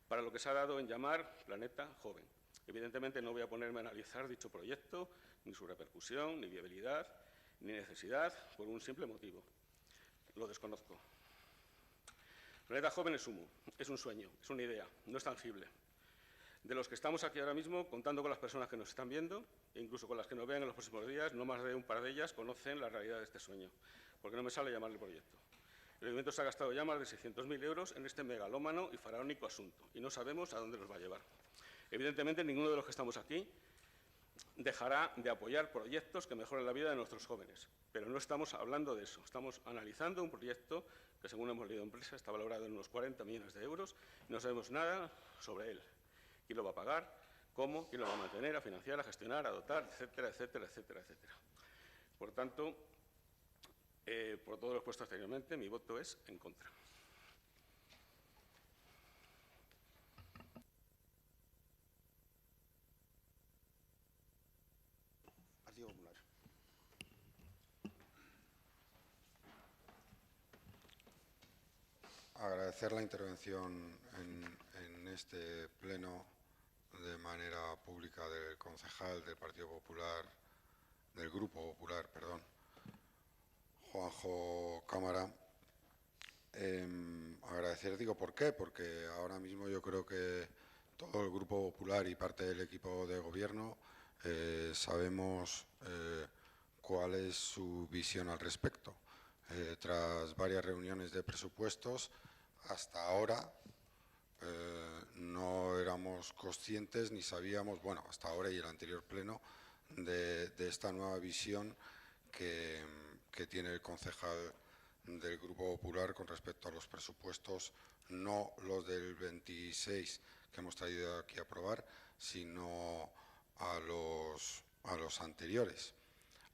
para lo que se ha dado en llamar Planeta Joven. Evidentemente no voy a ponerme a analizar dicho proyecto, ni su repercusión, ni viabilidad, ni necesidad, por un simple motivo. Lo desconozco. Planeta Joven es humo, es un sueño, es una idea, no es tangible. De los que estamos aquí ahora mismo, contando con las personas que nos están viendo, e incluso con las que nos vean en los próximos días, no más de un par de ellas conocen la realidad de este sueño, porque no me sale llamarle proyecto. El Ayuntamiento se ha gastado ya más de 600.000 euros en este megalómano y faraónico asunto, y no sabemos a dónde nos va a llevar. Evidentemente, ninguno de los que estamos aquí dejará de apoyar proyectos que mejoren la vida de nuestros jóvenes, pero no estamos hablando de eso. Estamos analizando un proyecto que, según hemos leído en prensa, está valorado en unos 40 millones de euros y no sabemos nada sobre él. ¿Quién lo va a pagar? ¿Cómo? ¿Quién lo va a mantener, a financiar, a gestionar, a dotar? Etcétera, etcétera, etcétera, etcétera. Por tanto, por todo lo expuesto anteriormente, mi voto es en contra.
Partido Popular.
Agradecer la intervención en este pleno de manera pública del concejal del Partido Popular, del Grupo Popular, perdón, Juanjo Cámara. Agradecer, digo, ¿por qué? Porque ahora mismo yo creo que todo el Grupo Popular y parte del equipo de gobierno sabemos cuál es su visión al respecto. Tras varias reuniones de presupuestos, hasta ahora no éramos conscientes ni sabíamos, bueno, hasta ahora y el anterior pleno, de esta nueva visión que tiene el concejal del Grupo Popular con respecto a los presupuestos, no los del 26 que hemos traído aquí a aprobar, sino a los anteriores.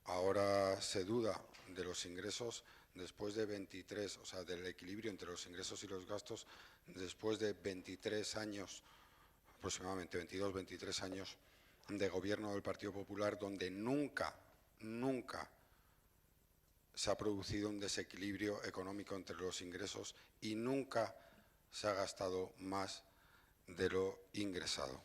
Ahora se duda de los ingresos después de 23, o sea, del equilibrio entre los ingresos y los gastos, después de 23 años, aproximadamente 22, 23 años de gobierno del Partido Popular, donde nunca se ha producido un desequilibrio económico entre los ingresos y nunca se ha gastado más de lo ingresado.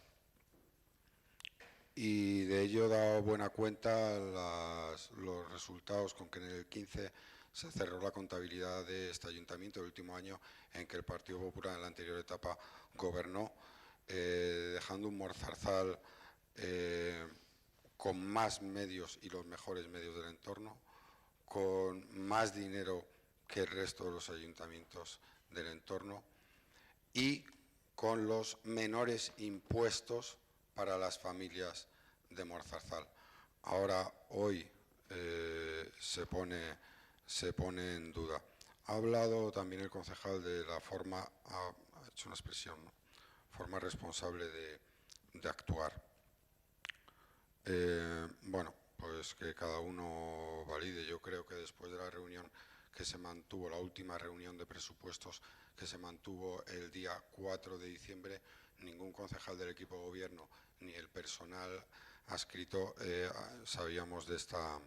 Y de ello he dado buena cuenta los resultados con que en el 15 se cerró la contabilidad de este ayuntamiento, el último año en que el Partido Popular en la anterior etapa gobernó, dejando un Morzarzal con más medios y los mejores medios del entorno, con más dinero que el resto de los ayuntamientos del entorno y con los menores impuestos para las familias de Morzarzal. Ahora, hoy, se pone en duda. Ha hablado también el concejal de la forma, ha hecho una expresión, ¿no? Forma responsable de actuar. Bueno, pues que cada uno valide. Yo creo que después de la reunión que se mantuvo, la última reunión de presupuestos que se mantuvo el día 4 de diciembre, ningún concejal del equipo de gobierno ni el personal adscrito sabíamos de esta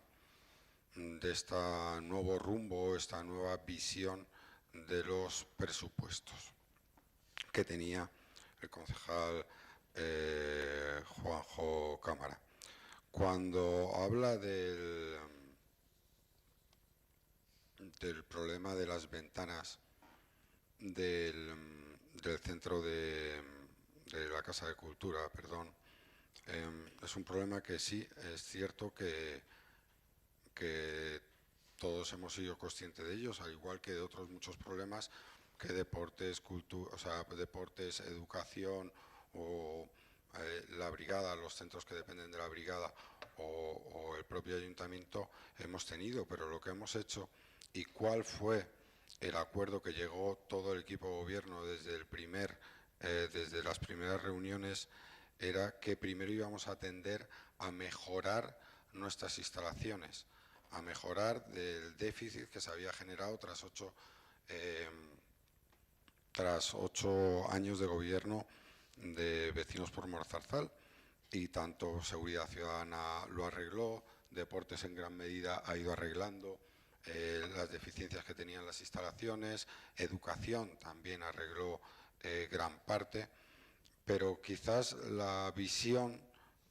nuevo rumbo, esta nueva visión de los presupuestos que tenía el concejal Juanjo Cámara. Cuando habla del problema de las ventanas del centro de la Casa de Cultura, perdón, es un problema que sí, es cierto que todos hemos sido conscientes de ellos, al igual que de otros muchos problemas que deportes, cultura, o sea, deportes, educación o la brigada, los centros que dependen de la brigada o el propio ayuntamiento hemos tenido, pero lo que hemos hecho y cuál fue el acuerdo que llegó todo el equipo de gobierno desde las primeras reuniones, era que primero íbamos a atender a mejorar nuestras instalaciones, a mejorar del déficit que se había generado tras 8 años de gobierno de Vecinos por Morzarzal, y tanto Seguridad Ciudadana lo arregló, Deportes en gran medida ha ido arreglando las deficiencias que tenían las instalaciones, Educación también arregló gran parte, pero quizás la visión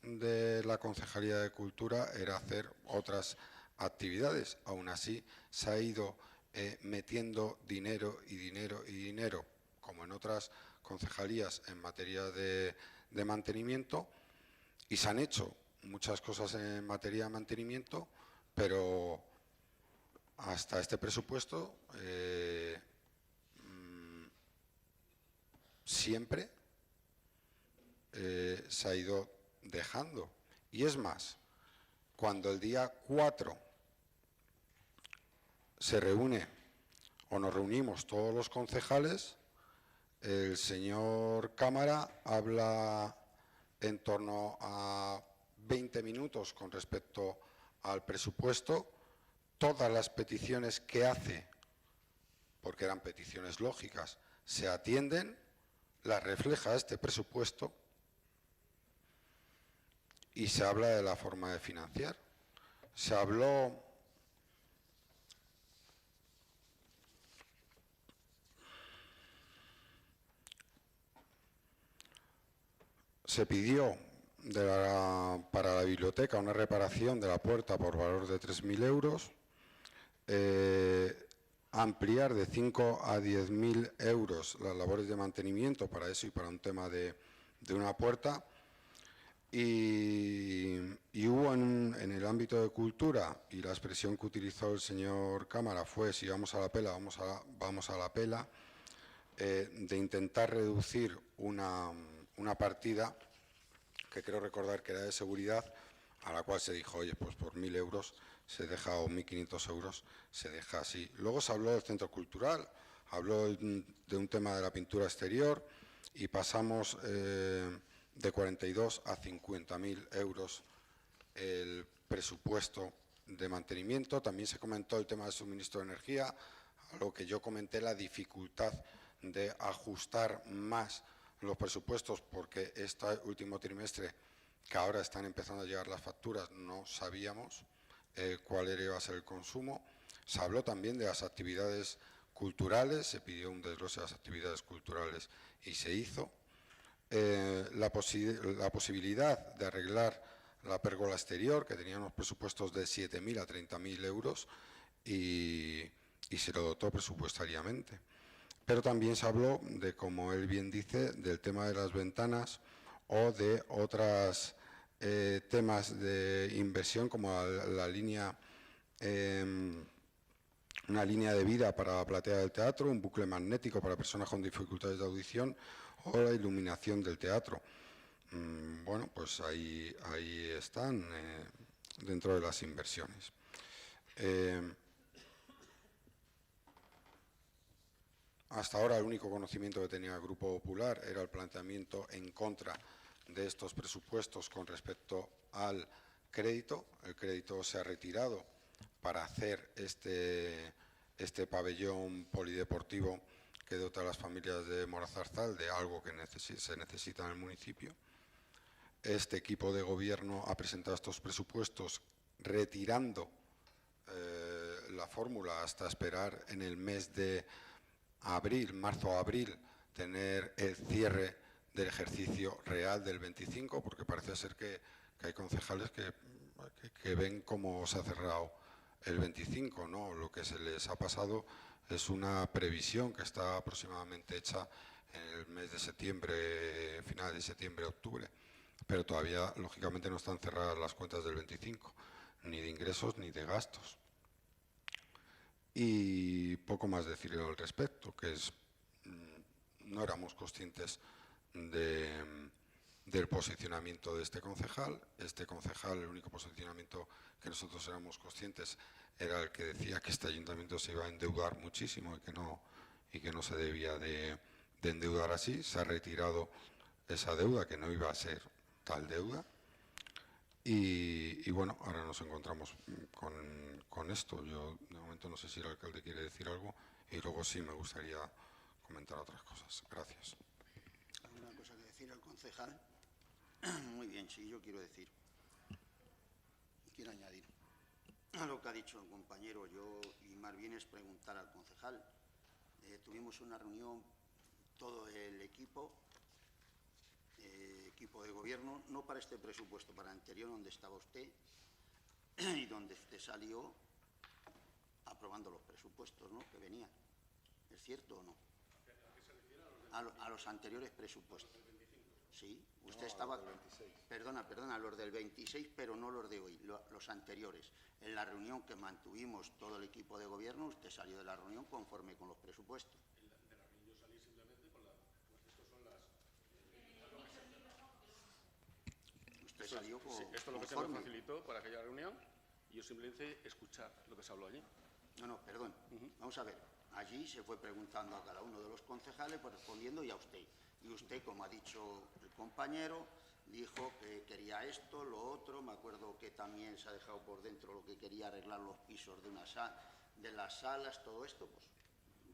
de la Concejalía de Cultura era hacer otras actividades. Aún así, se ha ido metiendo dinero y dinero y dinero, como en otras concejalías, en materia de mantenimiento, y se han hecho muchas cosas en materia de mantenimiento, pero hasta este presupuesto siempre se ha ido dejando. Y es más, cuando el día 4 se reúne o nos reunimos todos los concejales, el señor Cámara habla en torno a 20 minutos con respecto al presupuesto. Todas las peticiones que hace, porque eran peticiones lógicas, se atienden, las refleja este presupuesto y se habla de la forma de financiar. Se habló se pidió para la biblioteca una reparación de la puerta por valor de 3.000 euros, ampliar de 5 a 10.000 euros las labores de mantenimiento para eso y para un tema de una puerta, y hubo en el ámbito de cultura, y la expresión que utilizó el señor Cámara fue: si vamos a la pela, vamos a la pela, de intentar reducir una partida que creo recordar que era de seguridad, a la cual se dijo, oye, pues por 1.000 euros se deja, o 1.500 euros se deja así. Luego se habló del centro cultural, habló de un tema de la pintura exterior, y pasamos de 42 a 50.000 euros el presupuesto de mantenimiento. También se comentó el tema del suministro de energía, a lo que yo comenté la dificultad de ajustar más los presupuestos, porque este último trimestre, que ahora están empezando a llegar las facturas, no sabíamos cuál iba a ser el consumo. Se habló también de las actividades culturales, se pidió un desglose de las actividades culturales y se hizo. La posibilidad de arreglar la pérgola exterior, que tenía unos presupuestos de 7.000 a 30.000 euros, y se lo dotó presupuestariamente. Pero también se habló de, como él bien dice, del tema de las ventanas o de otros temas de inversión, como la línea, una línea de vida para la platea del teatro, un bucle magnético para personas con dificultades de audición o la iluminación del teatro. Bueno, pues ahí están dentro de las inversiones. Hasta ahora el único conocimiento que tenía el Grupo Popular era el planteamiento en contra de estos presupuestos con respecto al crédito. El crédito se ha retirado para hacer este pabellón polideportivo que dota a las familias de Morzarzal de algo que se necesita en el municipio. Este equipo de gobierno ha presentado estos presupuestos retirando la fórmula hasta esperar en el mes de marzo-abril, tener el cierre del ejercicio real del 25, porque parece ser que hay concejales que ven cómo se ha cerrado el 25, ¿no? Lo que se les ha pasado es una previsión que está aproximadamente hecha en el mes de septiembre, final de septiembre, octubre, pero todavía, lógicamente, no están cerradas las cuentas del 25, ni de ingresos ni de gastos. Y poco más decir al respecto, que no éramos conscientes de del posicionamiento de este concejal. Este concejal, el único posicionamiento que nosotros éramos conscientes era el que decía que este ayuntamiento se iba a endeudar muchísimo y que no se debía de endeudar así. Se ha retirado esa deuda, que no iba a ser tal deuda. Y bueno, ahora nos encontramos con esto. Yo de momento no sé si el alcalde quiere decir algo y luego sí me gustaría comentar otras cosas. Gracias.
¿Alguna cosa que decir al concejal? Muy bien, sí, yo quiero decir. Quiero añadir a lo que ha dicho el compañero, y más bien es preguntar al concejal. Tuvimos una reunión, todo el equipo de gobierno, no para este presupuesto, para el anterior, donde estaba usted y donde usted salió aprobando los presupuestos, ¿no?, que venían. ¿Es cierto o no? A los anteriores presupuestos. Sí, usted estaba... Perdona, los del 26, pero no los de hoy, los anteriores. En la reunión que mantuvimos todo el equipo de gobierno, usted salió de la reunión conforme con los presupuestos.
De la reunión yo salí simplemente con estos son las...
Usted salió con...
Sí, esto es lo que se me facilitó para aquella reunión y yo simplemente escuchar lo que se habló allí.
No, perdón. Vamos a ver. Allí se fue preguntando a cada uno de los concejales, pues respondiendo y a usted. Y usted, como ha dicho el compañero, dijo que quería esto, lo otro. Me acuerdo que también se ha dejado por dentro lo que quería arreglar los pisos de las salas, todo esto. Pues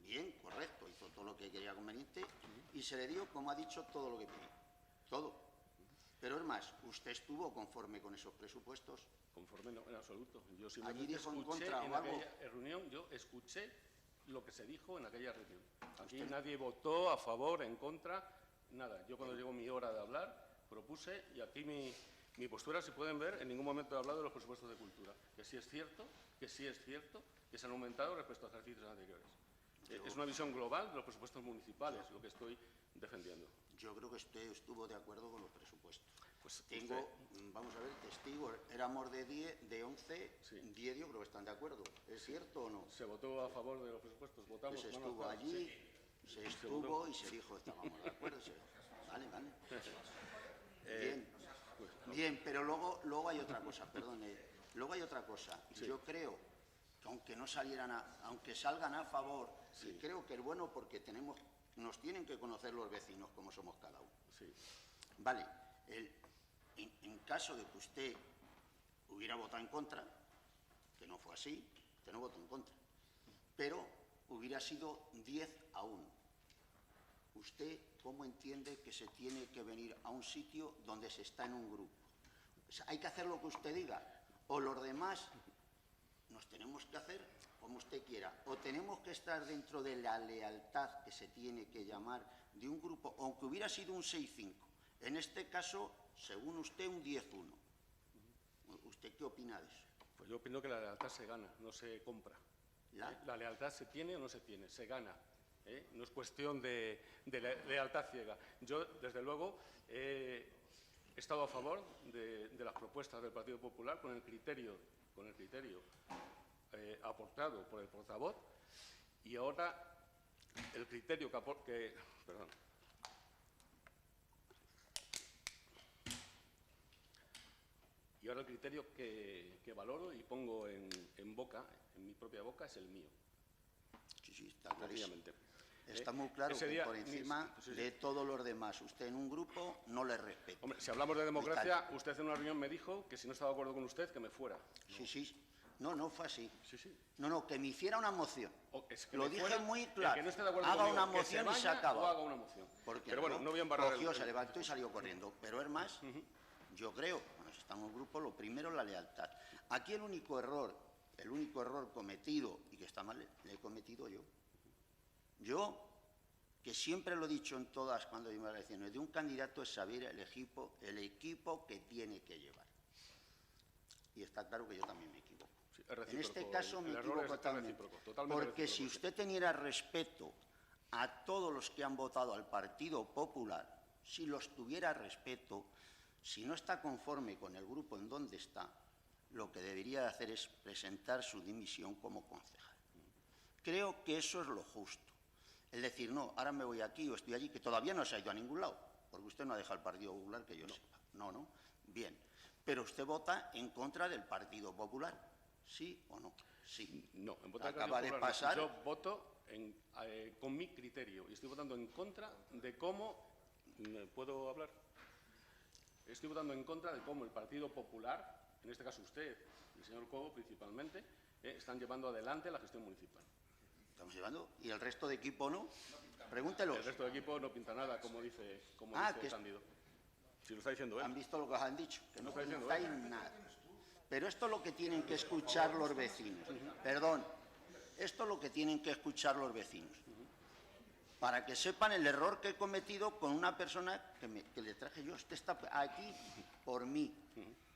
bien, correcto, hizo todo lo que quería conveniente y se le dio, como ha dicho, todo lo que pedía. Todo. Pero es más, ¿usted estuvo conforme con esos presupuestos?
Conforme no, en absoluto. Yo simplemente
Allí dijo en
escuché
contra o algo.
aquella reunión, yo escuché lo que se dijo en aquella reunión. Aquí nadie votó a favor, en contra, nada. Yo cuando llegó mi hora de hablar, propuse, y aquí mi postura, si pueden ver, en ningún momento he hablado de los presupuestos de cultura. Que sí es cierto que se han aumentado respecto a ejercicios anteriores. Es una visión global de los presupuestos municipales, lo que estoy defendiendo.
Yo creo que usted estuvo de acuerdo con los presupuestos.
Pues
tengo, vamos a ver, testigos, éramos de 11,
sí.
10 yo creo que están de acuerdo. ¿Es cierto o no?
¿Se votó a favor de los presupuestos? ¿Votamos?
Pues estuvo allí, sí. Se estuvo y se dijo, estábamos de acuerdo. Vale. Bien, bien, pero luego hay otra cosa, perdone. Luego hay otra cosa. Sí. Yo creo que aunque no salieran, aunque salgan a favor, sí. Creo que es bueno porque nos tienen que conocer los vecinos como somos cada uno.
Sí.
Vale. En caso de que usted hubiera votado en contra, que no fue así, usted no votó en contra, pero hubiera sido 10-1. ¿Usted cómo entiende que se tiene que venir a un sitio donde se está en un grupo? O sea, ¿hay que hacer lo que usted diga? ¿O los demás nos tenemos que hacer como usted quiera? ¿O tenemos que estar dentro de la lealtad que se tiene que llamar de un grupo, aunque hubiera sido un 6-5? En este caso, según usted, un 10-1. ¿Usted qué opina de eso?
Pues yo opino que la lealtad se gana, no se compra. La lealtad se tiene o no se tiene, se gana. No es cuestión de lealtad ciega. Yo, desde luego, he estado a favor de las propuestas del Partido Popular con el criterio aportado por el portavoz y ahora el criterio Y ahora el criterio que valoro y pongo en mi propia boca, es el mío.
Sí, está clarísimo. Está muy claro que por encima de todos los demás, usted en un grupo no le respeta.
Hombre, si hablamos de democracia, usted en una reunión me dijo que si no estaba de acuerdo con usted, que me fuera.
Sí. No fue así.
Sí.
No, que me hiciera una moción. Lo dije muy claro.
Que no esté de acuerdo
haga
conmigo,
una moción y se acaba.
O haga una moción.
Pero bueno, no voy a embarrar se levantó y salió corriendo. Pero es más, yo creo, cuando estamos en un grupo, lo primero es la lealtad. Aquí el único error cometido, y que está mal, le he cometido yo. Yo, que siempre lo he dicho en todas cuando digo las elecciones, de un candidato es saber el equipo que tiene que llevar. Y está claro que yo también me equivoco.
Sí,
en este caso me equivoco totalmente. Porque si usted tuviera respeto a todos los que han votado al Partido Popular, si los tuviera respeto, si no está conforme con el grupo en donde está, lo que debería de hacer es presentar su dimisión como concejal. Creo que eso es lo justo. Es decir, no, ahora me voy aquí o estoy allí, que todavía no se ha ido a ningún lado. porque usted no ha dejado el Partido Popular, que yo sepa. No, ¿no? Bien. Pero usted vota en contra del Partido Popular, ¿sí o no? Sí.
No, en voto
Acaba de
popular,
pasar.
yo voto con mi criterio y estoy votando en contra de cómo... ¿Puedo hablar? Estoy votando en contra de cómo el Partido Popular, en este caso usted y el señor Cobo principalmente, están llevando adelante la gestión municipal.
¿Estamos llevando? ¿Y el resto de equipo no? Pregúntelos.
El resto del equipo no pinta nada, como dice Cándido. Si lo está diciendo él.
Han visto lo que os han dicho, que no
está diciendo
pintáis nada. Pero esto es lo que tienen que escuchar los vecinos. Perdón, esto es lo que tienen que escuchar los vecinos. Para que sepan el error que he cometido con una persona que le traje yo. Usted está aquí por mí.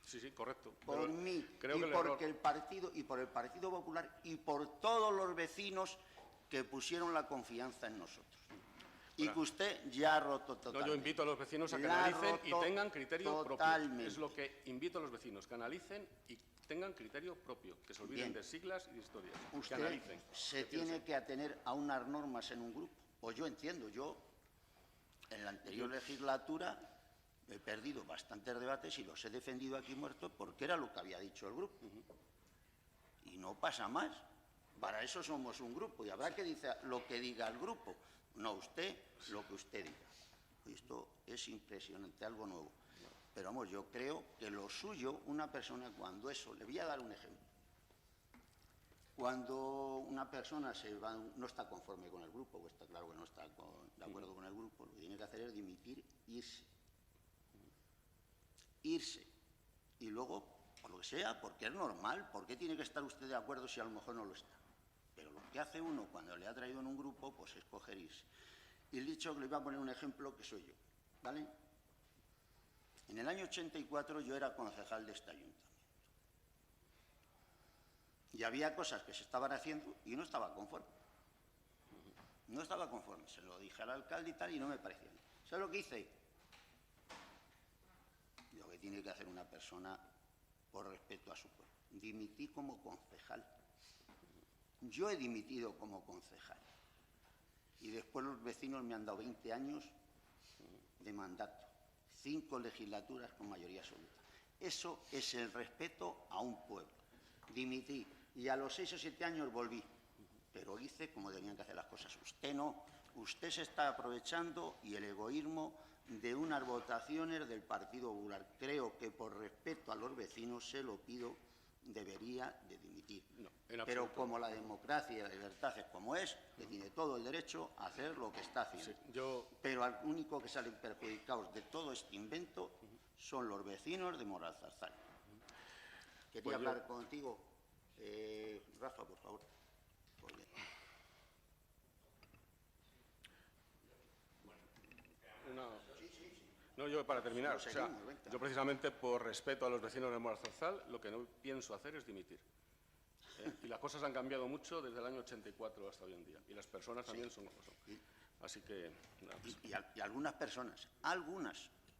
Sí, sí, correcto.
Por mí.
Creo
y
que
porque el partido, y por el Partido Popular, y por todos los vecinos que pusieron la confianza en nosotros. Y que usted ya ha roto totalmente.
No, yo invito a los vecinos a que analicen y tengan criterio propio. Es lo que invito a los vecinos, que analicen y tengan criterio propio, que se olviden de siglas y de historias.
Usted
que analicen.
se tiene que atener a unas normas en un grupo. Pues yo entiendo, yo en la anterior legislatura he perdido bastantes debates y los he defendido aquí muertos porque era lo que había dicho el grupo. Y no pasa más. Para eso somos un grupo y habrá que decir lo que diga el grupo. No usted, lo que usted diga. Y esto es impresionante, algo nuevo. Pero vamos, yo creo que lo suyo, una persona cuando eso, le voy a dar un ejemplo. Cuando una persona no está conforme con el grupo, o está claro que no está de acuerdo con el grupo, lo que tiene que hacer es dimitir, irse. Irse. Y luego, por lo que sea, porque es normal, ¿por qué tiene que estar usted de acuerdo si a lo mejor no lo está? Pero lo que hace uno cuando le ha traído en un grupo, pues es coger irse. Y el dicho que le voy a poner un ejemplo que soy yo, ¿vale? En el año 84 yo era concejal de este ayuntamiento. Y había cosas que se estaban haciendo y no estaba conforme. No estaba conforme. Se lo dije al alcalde y tal y no me parecía bien. ¿Sabes lo que hice? Lo que tiene que hacer una persona por respeto a su pueblo. Dimití como concejal. Yo he dimitido como concejal. Y después los vecinos me han dado 20 años de mandato. 5 legislaturas con mayoría absoluta. Eso es el respeto a un pueblo. Dimití. Y a los 6 o 7 años volví. Pero hice como tenían que hacer las cosas. Usted no. Usted se está aprovechando y el egoísmo de unas votaciones del Partido Popular. Creo que por respeto a los vecinos se lo pido, debería de dimitir.
No,
pero como la democracia y la libertad es como es, que tiene todo el derecho a hacer lo que está haciendo.
Sí,
pero al único que salen perjudicados de todo este invento son los vecinos de Moralzarzal. Quería
pues
hablar contigo, Rafa, por favor.
No, yo para terminar,
seguimos,
yo precisamente por respeto a los vecinos de Moralzarzal, lo que no pienso hacer es dimitir. Y las cosas han cambiado mucho desde el año 84 hasta hoy en día. Y las personas también son como son. Así que... Nada.
Y algunas personas,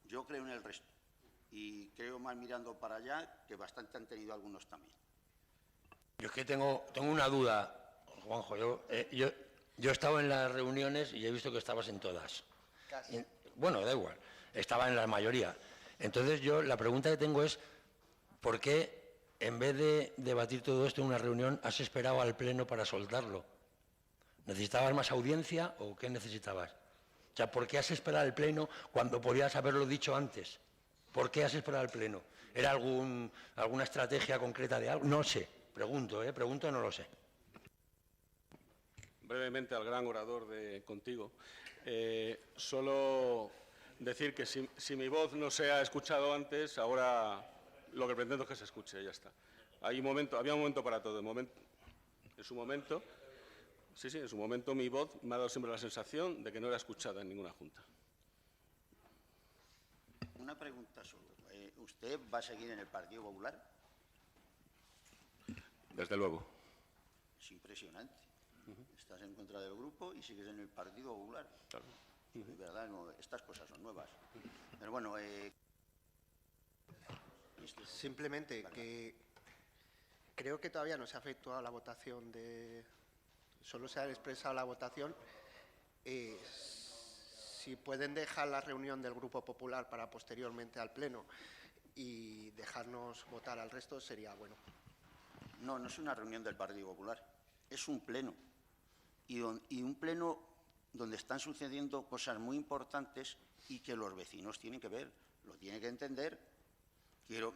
yo creo en el resto. Y creo más mirando para allá que bastante han tenido algunos también.
Yo es que tengo una duda, Juanjo. Yo he estado en las reuniones y he visto que estabas en todas.
Casi.
Bueno, da igual. Estaba en la mayoría. Entonces la pregunta que tengo es, ¿por qué en vez de debatir todo esto en una reunión has esperado al Pleno para soltarlo? ¿Necesitabas más audiencia o qué necesitabas? O sea, ¿por qué has esperado al Pleno cuando podías haberlo dicho antes? ¿Por qué has esperado al Pleno? ¿Era alguna estrategia concreta de algo? No sé. Pregunto, no lo sé.
Brevemente al gran orador de Contigo. Solo decir que si mi voz no se ha escuchado antes, ahora lo que pretendo es que se escuche, ya está. Había un momento para todo. En su momento mi voz me ha dado siempre la sensación de que no era escuchada en ninguna junta.
Una pregunta solo. ¿Usted va a seguir en el Partido Popular?
Desde luego.
Es impresionante. Estás en contra del grupo y sigues en el Partido Popular.
Claro.
De verdad, no, estas cosas son nuevas. Pero bueno,
simplemente que creo que todavía no se ha efectuado la votación solo se ha expresado la votación. Si si pueden dejar la reunión del Grupo Popular para posteriormente al Pleno y dejarnos votar al resto, sería bueno.
No, no es una reunión del Partido Popular, es un pleno. Y un pleno donde están sucediendo cosas muy importantes y que los vecinos tienen que ver, lo tienen que entender.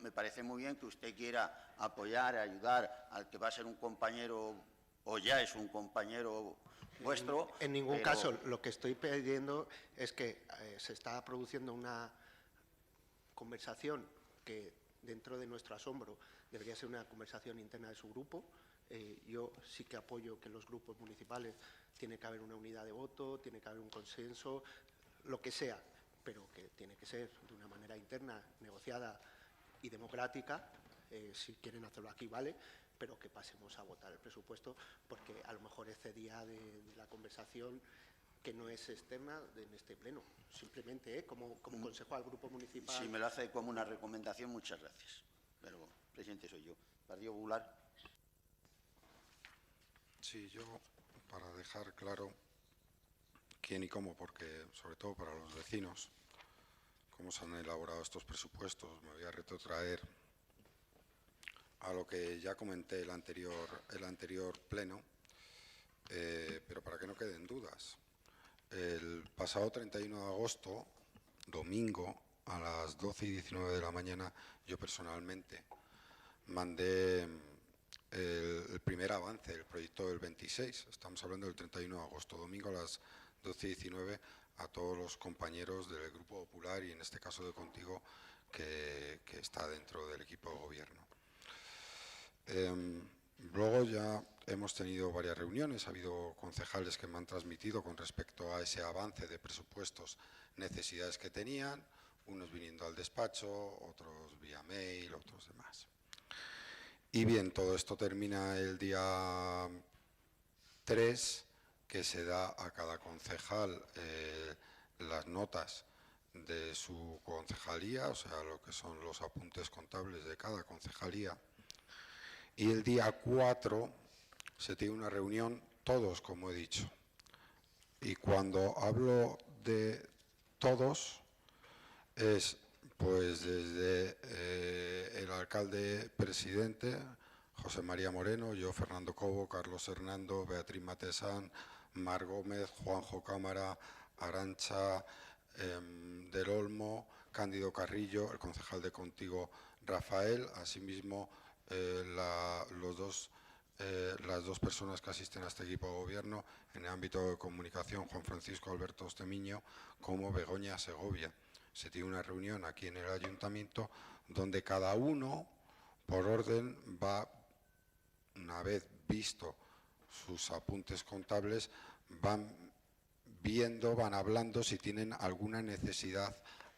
Me parece muy bien que usted quiera apoyar, ayudar al que va a ser un compañero o ya es un compañero vuestro.
En ningún caso, lo que estoy pidiendo es que se está produciendo una conversación que dentro de nuestro asombro debería ser una conversación interna de su grupo. Yo sí que apoyo que en los grupos municipales tiene que haber una unidad de voto, tiene que haber un consenso, lo que sea, pero que tiene que ser de una manera interna, negociada y democrática. Si quieren hacerlo aquí, vale, pero que pasemos a votar el presupuesto, porque a lo mejor excedía de la conversación que no es externa en este pleno. Simplemente, como consejo al grupo municipal.
Si me lo hace como una recomendación, muchas gracias. Pero presidente soy yo. Partido Popular.
Sí, yo, para dejar claro quién y cómo, porque sobre todo para los vecinos, cómo se han elaborado estos presupuestos, me voy a retrotraer a lo que ya comenté el anterior pleno, pero para que no queden dudas. El pasado 31 de agosto, domingo, a las 12:19 de la mañana, yo personalmente mandé el primer avance del proyecto del 26, estamos hablando del 31 de agosto, domingo a las 12:19, a todos los compañeros del Grupo Popular y en este caso de Contigo, que está dentro del equipo de gobierno. Luego ya hemos tenido varias reuniones, ha habido concejales que me han transmitido con respecto a ese avance de presupuestos, necesidades que tenían, unos viniendo al despacho, otros vía mail, otros demás. Y bien, todo esto termina el día 3, que se da a cada concejal las notas de su concejalía, o sea, lo que son los apuntes contables de cada concejalía. Y el día 4 se tiene una reunión, todos, como he dicho. Y cuando hablo de todos, es pues desde el alcalde presidente, José María Moreno, yo, Fernando Cobo, Carlos Hernando, Beatriz Matesán, Mar Gómez, Juanjo Cámara, Arantxa del Olmo, Cándido Carrillo, el concejal de Contigo, Rafael, asimismo las dos personas que asisten a este equipo de gobierno en el ámbito de comunicación, Juan Francisco Alberto Ostemiño, como Begoña Segovia. Se tiene una reunión aquí en el ayuntamiento donde cada uno, por orden, va, una vez visto sus apuntes contables, van viendo, van hablando si tienen alguna necesidad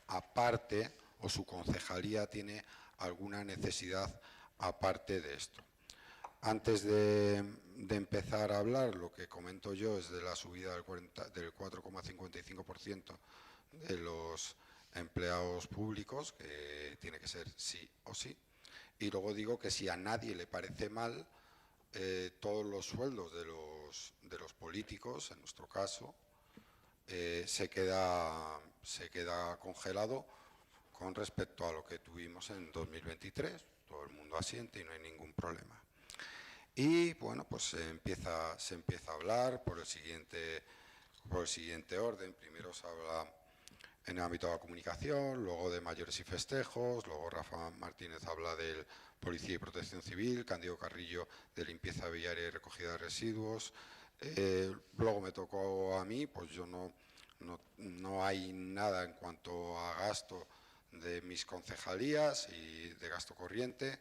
aparte o su concejalía tiene alguna necesidad aparte de esto. Antes de empezar a hablar, lo que comento yo es de la subida del 4,55% de los empleados públicos, que tiene que ser sí o sí. Y luego digo que si a nadie le parece mal, todos los sueldos de los políticos, en nuestro caso, se queda congelado con respecto a lo que tuvimos en 2023. Todo el mundo asiente y no hay ningún problema. Y bueno, pues se empieza a hablar por el siguiente orden. Primero se habla en el ámbito de la comunicación, luego de mayores y festejos, luego Rafa Martínez habla del Policía y Protección Civil, Cándido Carrillo de limpieza viaria y recogida de residuos. Luego me tocó a mí, pues yo no hay nada en cuanto a gasto de mis concejalías y de gasto corriente,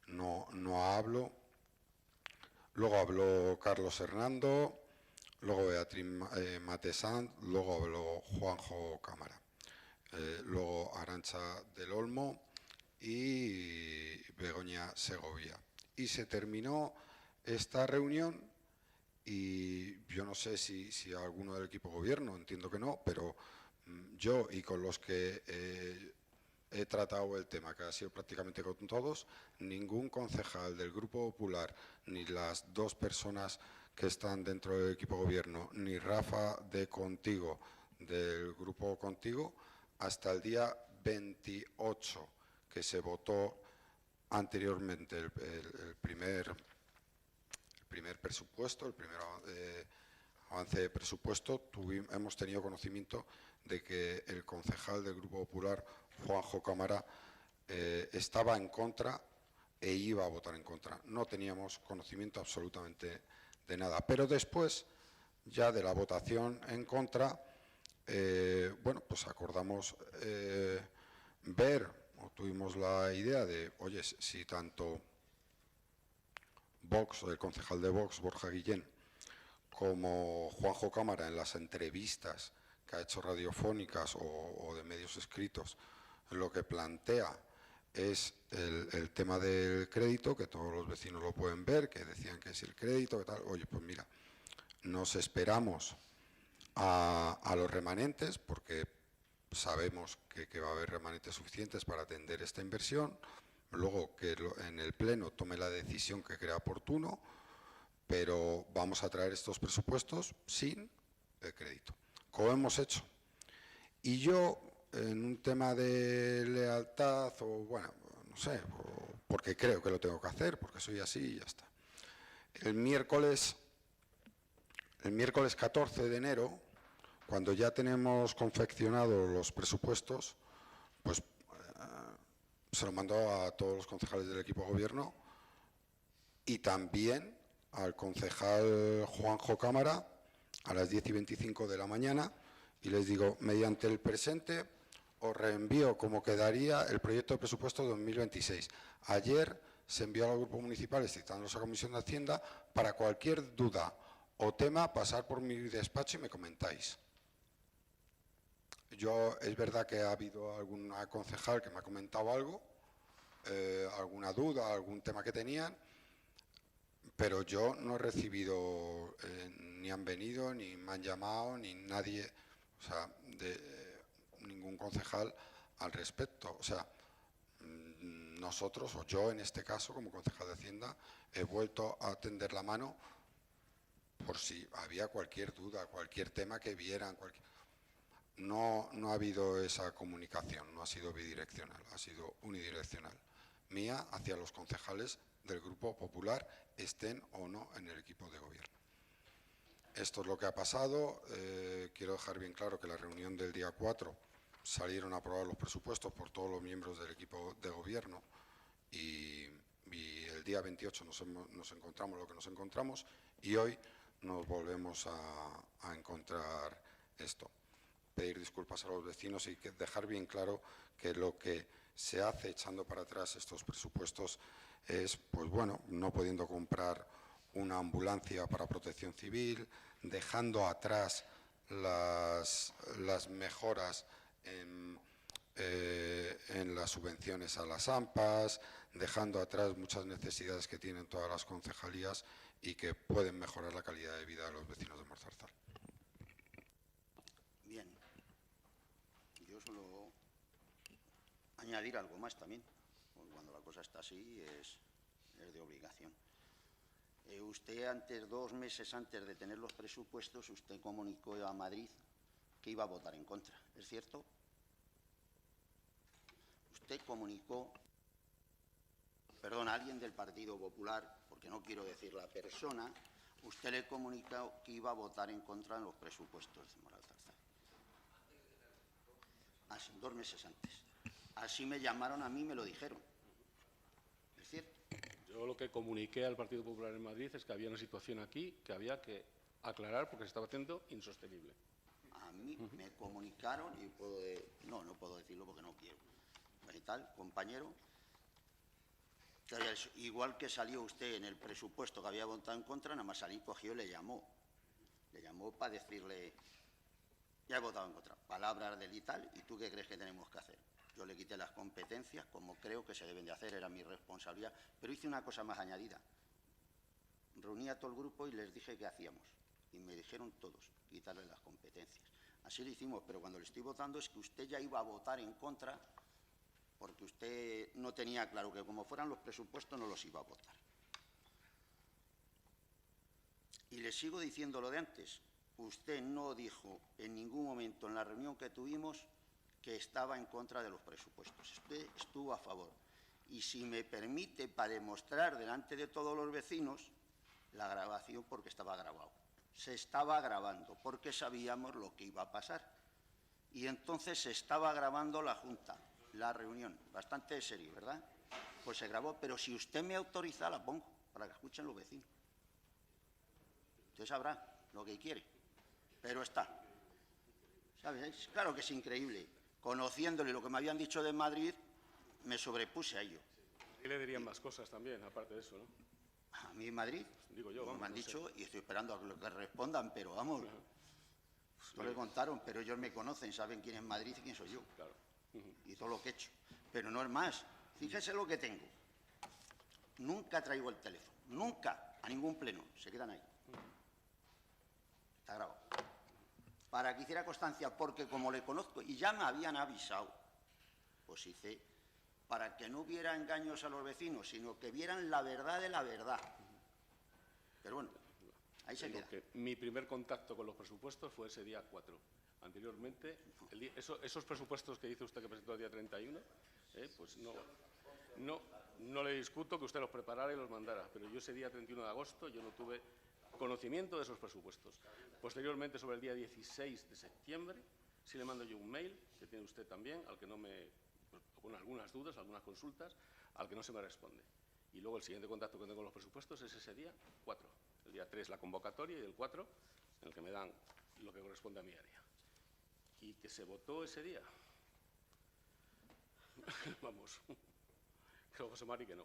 no hablo. Luego habló Carlos Hernando, luego Beatriz Matesán, luego habló Juanjo Cámara, luego Arantxa del Olmo y Begoña Segovia. Y se terminó esta reunión y yo no sé si alguno del equipo de gobierno, entiendo que no, pero yo y con los que he tratado el tema, que ha sido prácticamente con todos, ningún concejal del Grupo Popular, ni las dos personas que están dentro del equipo de gobierno, ni Rafa de Contigo del grupo contigo hasta el día 28, que se votó anteriormente el primer presupuesto, el primer avance de presupuesto. Hemos tenido conocimiento de que el concejal del Grupo Popular, Juanjo Cámara, estaba en contra e iba a votar en contra. No teníamos conocimiento absolutamente de nada. Pero después, ya de la votación en contra, bueno, pues acordamos ver, o tuvimos la idea de, oye, si tanto Vox, el concejal de Vox, Borja Guillén, como Juanjo Cámara en las entrevistas que ha hecho radiofónicas o de medios escritos, lo que plantea es el tema del crédito, que todos los vecinos lo pueden ver, que decían que es el crédito, que tal. Oye, pues mira, nos esperamos a los remanentes, porque sabemos que va a haber remanentes suficientes para atender esta inversión, luego que en el Pleno tome la decisión que crea oportuno, pero vamos a traer estos presupuestos sin el crédito, como hemos hecho. Y yo, en un tema de lealtad, o bueno, no sé, porque creo que lo tengo que hacer, porque soy así y ya está. El miércoles 14 de enero, cuando ya tenemos confeccionados los presupuestos, pues se lo mando a todos los concejales del equipo de gobierno y también al concejal Juanjo Cámara a las 10:25 de la mañana, y les digo, mediante el presente os reenvío cómo quedaría el proyecto de presupuesto 2026. Ayer se envió a los grupos municipales, citándolos a Comisión de Hacienda, para cualquier duda o tema pasar por mi despacho y me comentáis. Es verdad que ha habido alguna concejal que me ha comentado algo, alguna duda, algún tema que tenían, pero yo no he recibido, ni han venido, ni me han llamado, ni nadie, o sea, ningún concejal al respecto. O sea, nosotros, o yo en este caso, como concejal de Hacienda, he vuelto a tender la mano por si había cualquier duda, cualquier tema que vieran. No ha habido esa comunicación, no ha sido bidireccional, ha sido unidireccional. Mía hacia los concejales del Grupo Popular, estén o no en el equipo de gobierno. Esto es lo que ha pasado. Quiero dejar bien claro que la reunión del día 4 salieron a aprobar los presupuestos por todos los miembros del equipo de gobierno y el día 28 nos encontramos lo que nos encontramos y hoy nos volvemos a encontrar esto. Pedir disculpas a los vecinos y dejar bien claro que lo que se hace echando para atrás estos presupuestos es, pues bueno, no pudiendo comprar una ambulancia para protección civil, dejando atrás las mejoras en las subvenciones a las AMPAs, dejando atrás muchas necesidades que tienen todas las concejalías y que pueden mejorar la calidad de vida de los vecinos de Morzarzal.
Bien. Yo solo añadir algo más también, porque cuando la cosa está así es de obligación. Usted 2 meses antes de tener los presupuestos, usted comunicó a Madrid que iba a votar en contra, ¿es cierto? Usted comunicó, perdón, a alguien del Partido Popular, porque no quiero decir la persona, usted le comunicó que iba a votar en contra en los presupuestos de Moralzarzal. Así, 2 meses antes. Así me llamaron a mí y me lo dijeron. ¿Es cierto?
Yo lo que comuniqué al Partido Popular en Madrid es que había una situación aquí que había que aclarar porque se estaba haciendo insostenible.
A mí me comunicaron, y no puedo decirlo porque no quiero, y tal, compañero, que igual que salió usted en el presupuesto que había votado en contra, nada más salí, cogió y le llamó para decirle, ya he votado en contra, palabras del y tal, ¿y tú qué crees que tenemos que hacer? Yo le quité las competencias, como creo que se deben de hacer, era mi responsabilidad, pero hice una cosa más añadida. Reuní a todo el grupo y les dije qué hacíamos, y me dijeron todos, quitarle las competencias. Así lo hicimos, pero cuando le estoy votando es que usted ya iba a votar en contra, porque usted no tenía claro que como fueran los presupuestos no los iba a votar. Y le sigo diciendo lo de antes. usted no dijo en ningún momento en la reunión que tuvimos que estaba en contra de los presupuestos. Usted estuvo a favor. Y si me permite, para demostrar delante de todos los vecinos la grabación, porque estaba grabado. Se estaba grabando porque sabíamos lo que iba a pasar. Y entonces se estaba grabando la Junta, la reunión. Bastante serio, ¿verdad? Pues se grabó, pero si usted me autoriza, la pongo para que escuchen los vecinos. Usted sabrá lo que quiere, pero está. ¿Sabes? Claro que es increíble. Conociéndole lo que me habían dicho de Madrid, me sobrepuse a ello.
Y le dirían más cosas también, aparte de eso, ¿no?
A mí en Madrid,
Digo yo, vamos,
me han
no
dicho,
sé.
y estoy esperando a que respondan, pero vamos, no le contaron, pero ellos me conocen, saben quién es Madrid y quién soy yo.
Claro.
Y todo lo que he hecho. Pero no es más. Fíjese lo que tengo. Nunca traigo el teléfono. Nunca. A ningún pleno. Se quedan ahí. Está grabado. Para que hiciera constancia, porque como le conozco, y ya me habían avisado, pues hice, para que no hubiera engaños a los vecinos, sino que vieran la verdad de la verdad. Pero bueno, ahí se queda.
Mi primer contacto con los presupuestos fue ese día 4. Anteriormente, esos presupuestos que dice usted que presentó el día 31, pues no le discuto que usted los preparara y los mandara, pero yo ese día 31 de agosto yo no tuve conocimiento de esos presupuestos. Posteriormente, sobre el día 16 de septiembre, sí le mando yo un mail, que tiene usted también, al que no con algunas dudas, algunas consultas, al que no se me responde. Y luego el siguiente contacto que tengo con los presupuestos es ese día 4. El día 3 la convocatoria y el 4 en el que me dan lo que corresponde a mi área. Y que se votó ese día. Vamos, creo José Mari que no.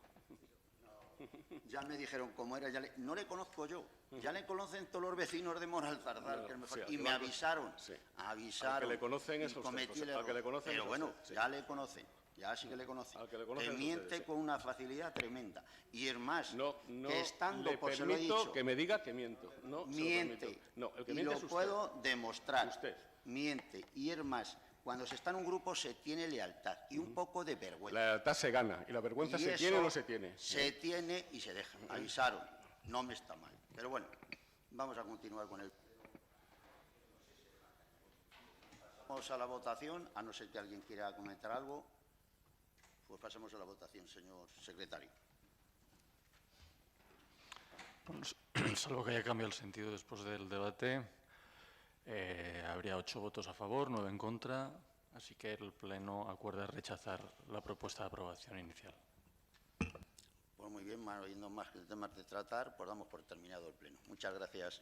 Ya me dijeron cómo era, no le conozco yo, ya le conocen todos los vecinos de Moralzarzal,
No,
que es mejor,
sí,
y me avisaron,
sí.
avisaron,
Al que le conocen es
y
a usted,
cometí
José,
el
al
error.
que le conocen
Pero
es a
bueno,
usted, sí.
ya le conocen, ya sí que le conocen,
Al que le conocen es a
miente
ustedes, sí.
con una facilidad tremenda, y es más,
No
que estando,
le
pues se lo he
permito
dicho,
que me diga que miento. No, se lo
miente,
permito. No, el que
y
miente
lo
es usted.
puedo demostrar,
Usted.
miente, y es más, cuando se está en un grupo se tiene lealtad y un poco de vergüenza.
La lealtad se gana y la vergüenza
Y
se tiene o
eso
no se tiene.
Se tiene y se deja. Avisaron. No me está mal. Pero bueno, vamos a continuar con el... Vamos a la votación, a no ser que alguien quiera comentar algo. Pues pasemos a la votación, señor secretario.
Bueno, salvo que haya cambiado el sentido después del debate, habría 8 votos a favor, 9 en contra, así que el Pleno acuerda rechazar la propuesta de aprobación inicial.
Pues muy bien, habiendo más temas de tratar, pues damos por terminado el pleno. Muchas gracias.